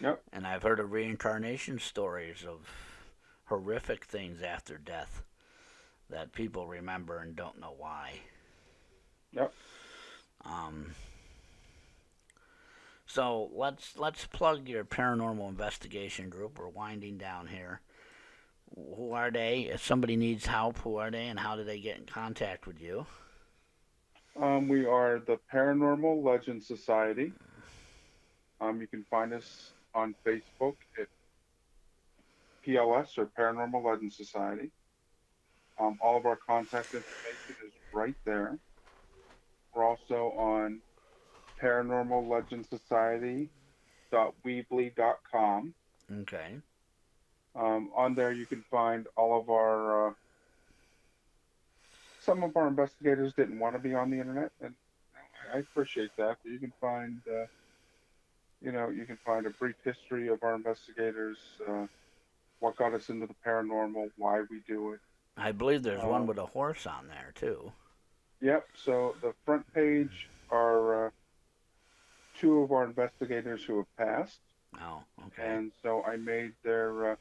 Yep. And I've heard of reincarnation stories of horrific things after death that people remember and don't know why. Yep. So let's plug your paranormal investigation group. We're winding down here. Who are they? If somebody needs help, who are they, and how do they get in contact with you? We are the Paranormal Legend Society. You can find us on Facebook at PLS or Paranormal Legend Society. All of our contact information is right there. We're also on paranormallegendsociety.weebly.com. Okay. On there you can find all of our some of our investigators didn't want to be on the internet, and I appreciate that. But you can find you can find a brief history of our investigators, what got us into the paranormal, why we do it. I believe there's one with a horse on there too. Yep. So the front page are two of our investigators who have passed. Oh, okay. And so I made their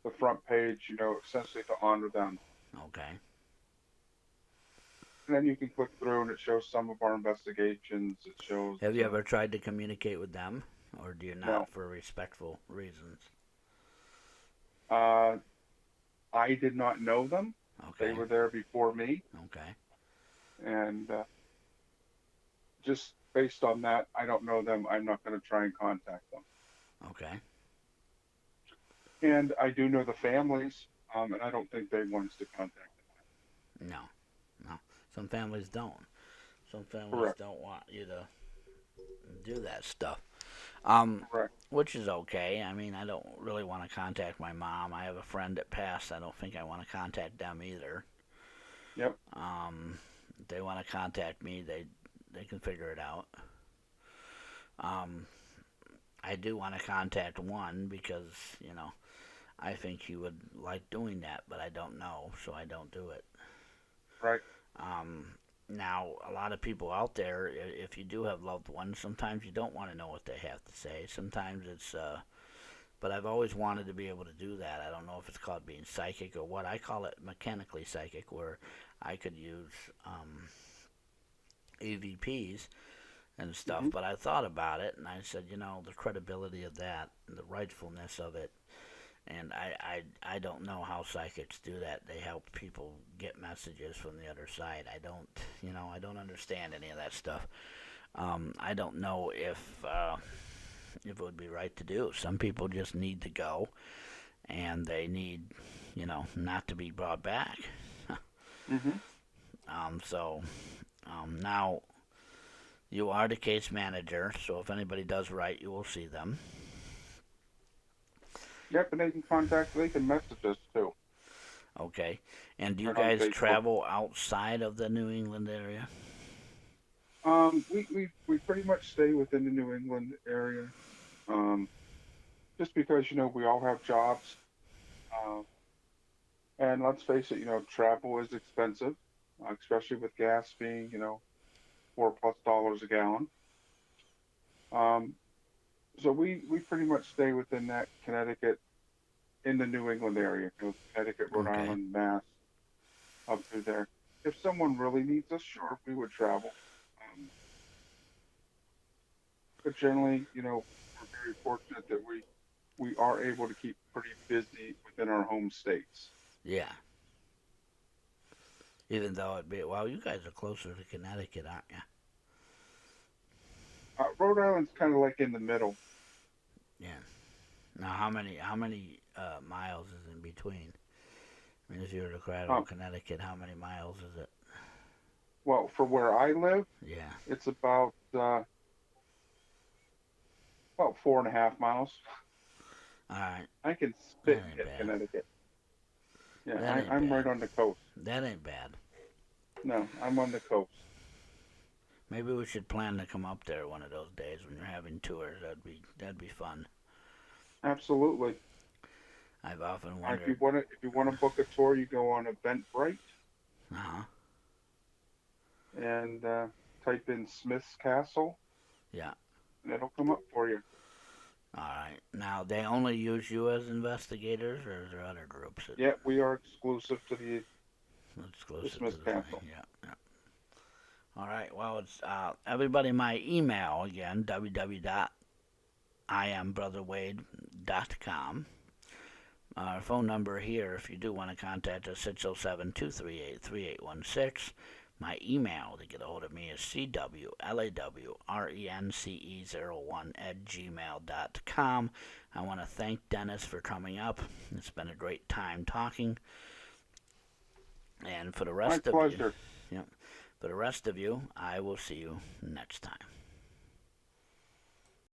the front page, essentially to honor them. Okay. And then you can click through, and it shows some of our investigations. It shows. Have you ever tried to communicate with them, or do you not, No. for respectful reasons? I did not know them. Okay. They were there before me. Okay. And just based on that, I don't know them. I'm not going to try and contact them. Okay. And I do know the families, and I don't think they want us to contact them. No. Some families don't. Some families Correct. don't want you to do that stuff. Correct. Which is okay. I mean, I don't really want to contact my mom. I have a friend that passed. I don't think I want to contact them either. Yep. If they want to contact me, they can figure it out. I do want to contact one because, I think he would like doing that, but I don't know, so I don't do it. Right. Now, a lot of people out there, if you do have loved ones, sometimes you don't want to know what they have to say. Sometimes it's, but I've always wanted to be able to do that. I don't know if it's called being psychic or what. I call it mechanically psychic, where I could use EVPs and stuff. Mm-hmm. But I thought about it, and I said, the credibility of that and the rightfulness of it. And I don't know how psychics do that. They help people get messages from the other side. I don't understand any of that stuff. I don't know if it would be right to do. Some people just need to go, and they need, not to be brought back. Mm-hmm. Now, you are the case manager, so if anybody does write, you will see them. Yep, and they can message us too. Okay. And do you Right on guys Facebook. travel outside of the New England area? We pretty much stay within the New England area. Just because, we all have jobs. And let's face it, travel is expensive, especially with gas being, $4+ a gallon. So we pretty much stay within that Connecticut, in the New England area, Connecticut, Rhode Okay. Island, Mass, up through there. If someone really needs us, sure, we would travel. But generally, we're very fortunate that we are able to keep pretty busy within our home states. Yeah. Even though you guys are closer to Connecticut, aren't you? Rhode Island's kind of like in the middle. Yeah. Now, how many miles is in between? I mean, if you were to travel Connecticut, how many miles is it? Well, for where I live, Yeah. it's about 4.5 miles. All right. I can spit That ain't in bad. Connecticut. Yeah, That ain't I'm bad. right on the coast. That ain't bad. No, I'm on the coast. Maybe we should plan to come up there one of those days when you're having tours. That'd be fun. Absolutely. I've often If wondered. you want to book a tour, you go on Eventbrite. Uh-huh. And type in Smith's Castle. Yeah. And it'll come up for you. All right. Now, they only use you as investigators, or is there other groups? Yeah, we are exclusive to the Smith's Castle. Yeah. All right. Well, it's everybody. My email again: www.iambrotherwade.com. Our phone number here, if you do want to contact us, 607-238-3816. My email to get a hold of me is cwlawrence01@gmail.com. I want to thank Dennis for coming up. It's been a great time talking. And for the rest My pleasure. For the rest of you, I will see you next time.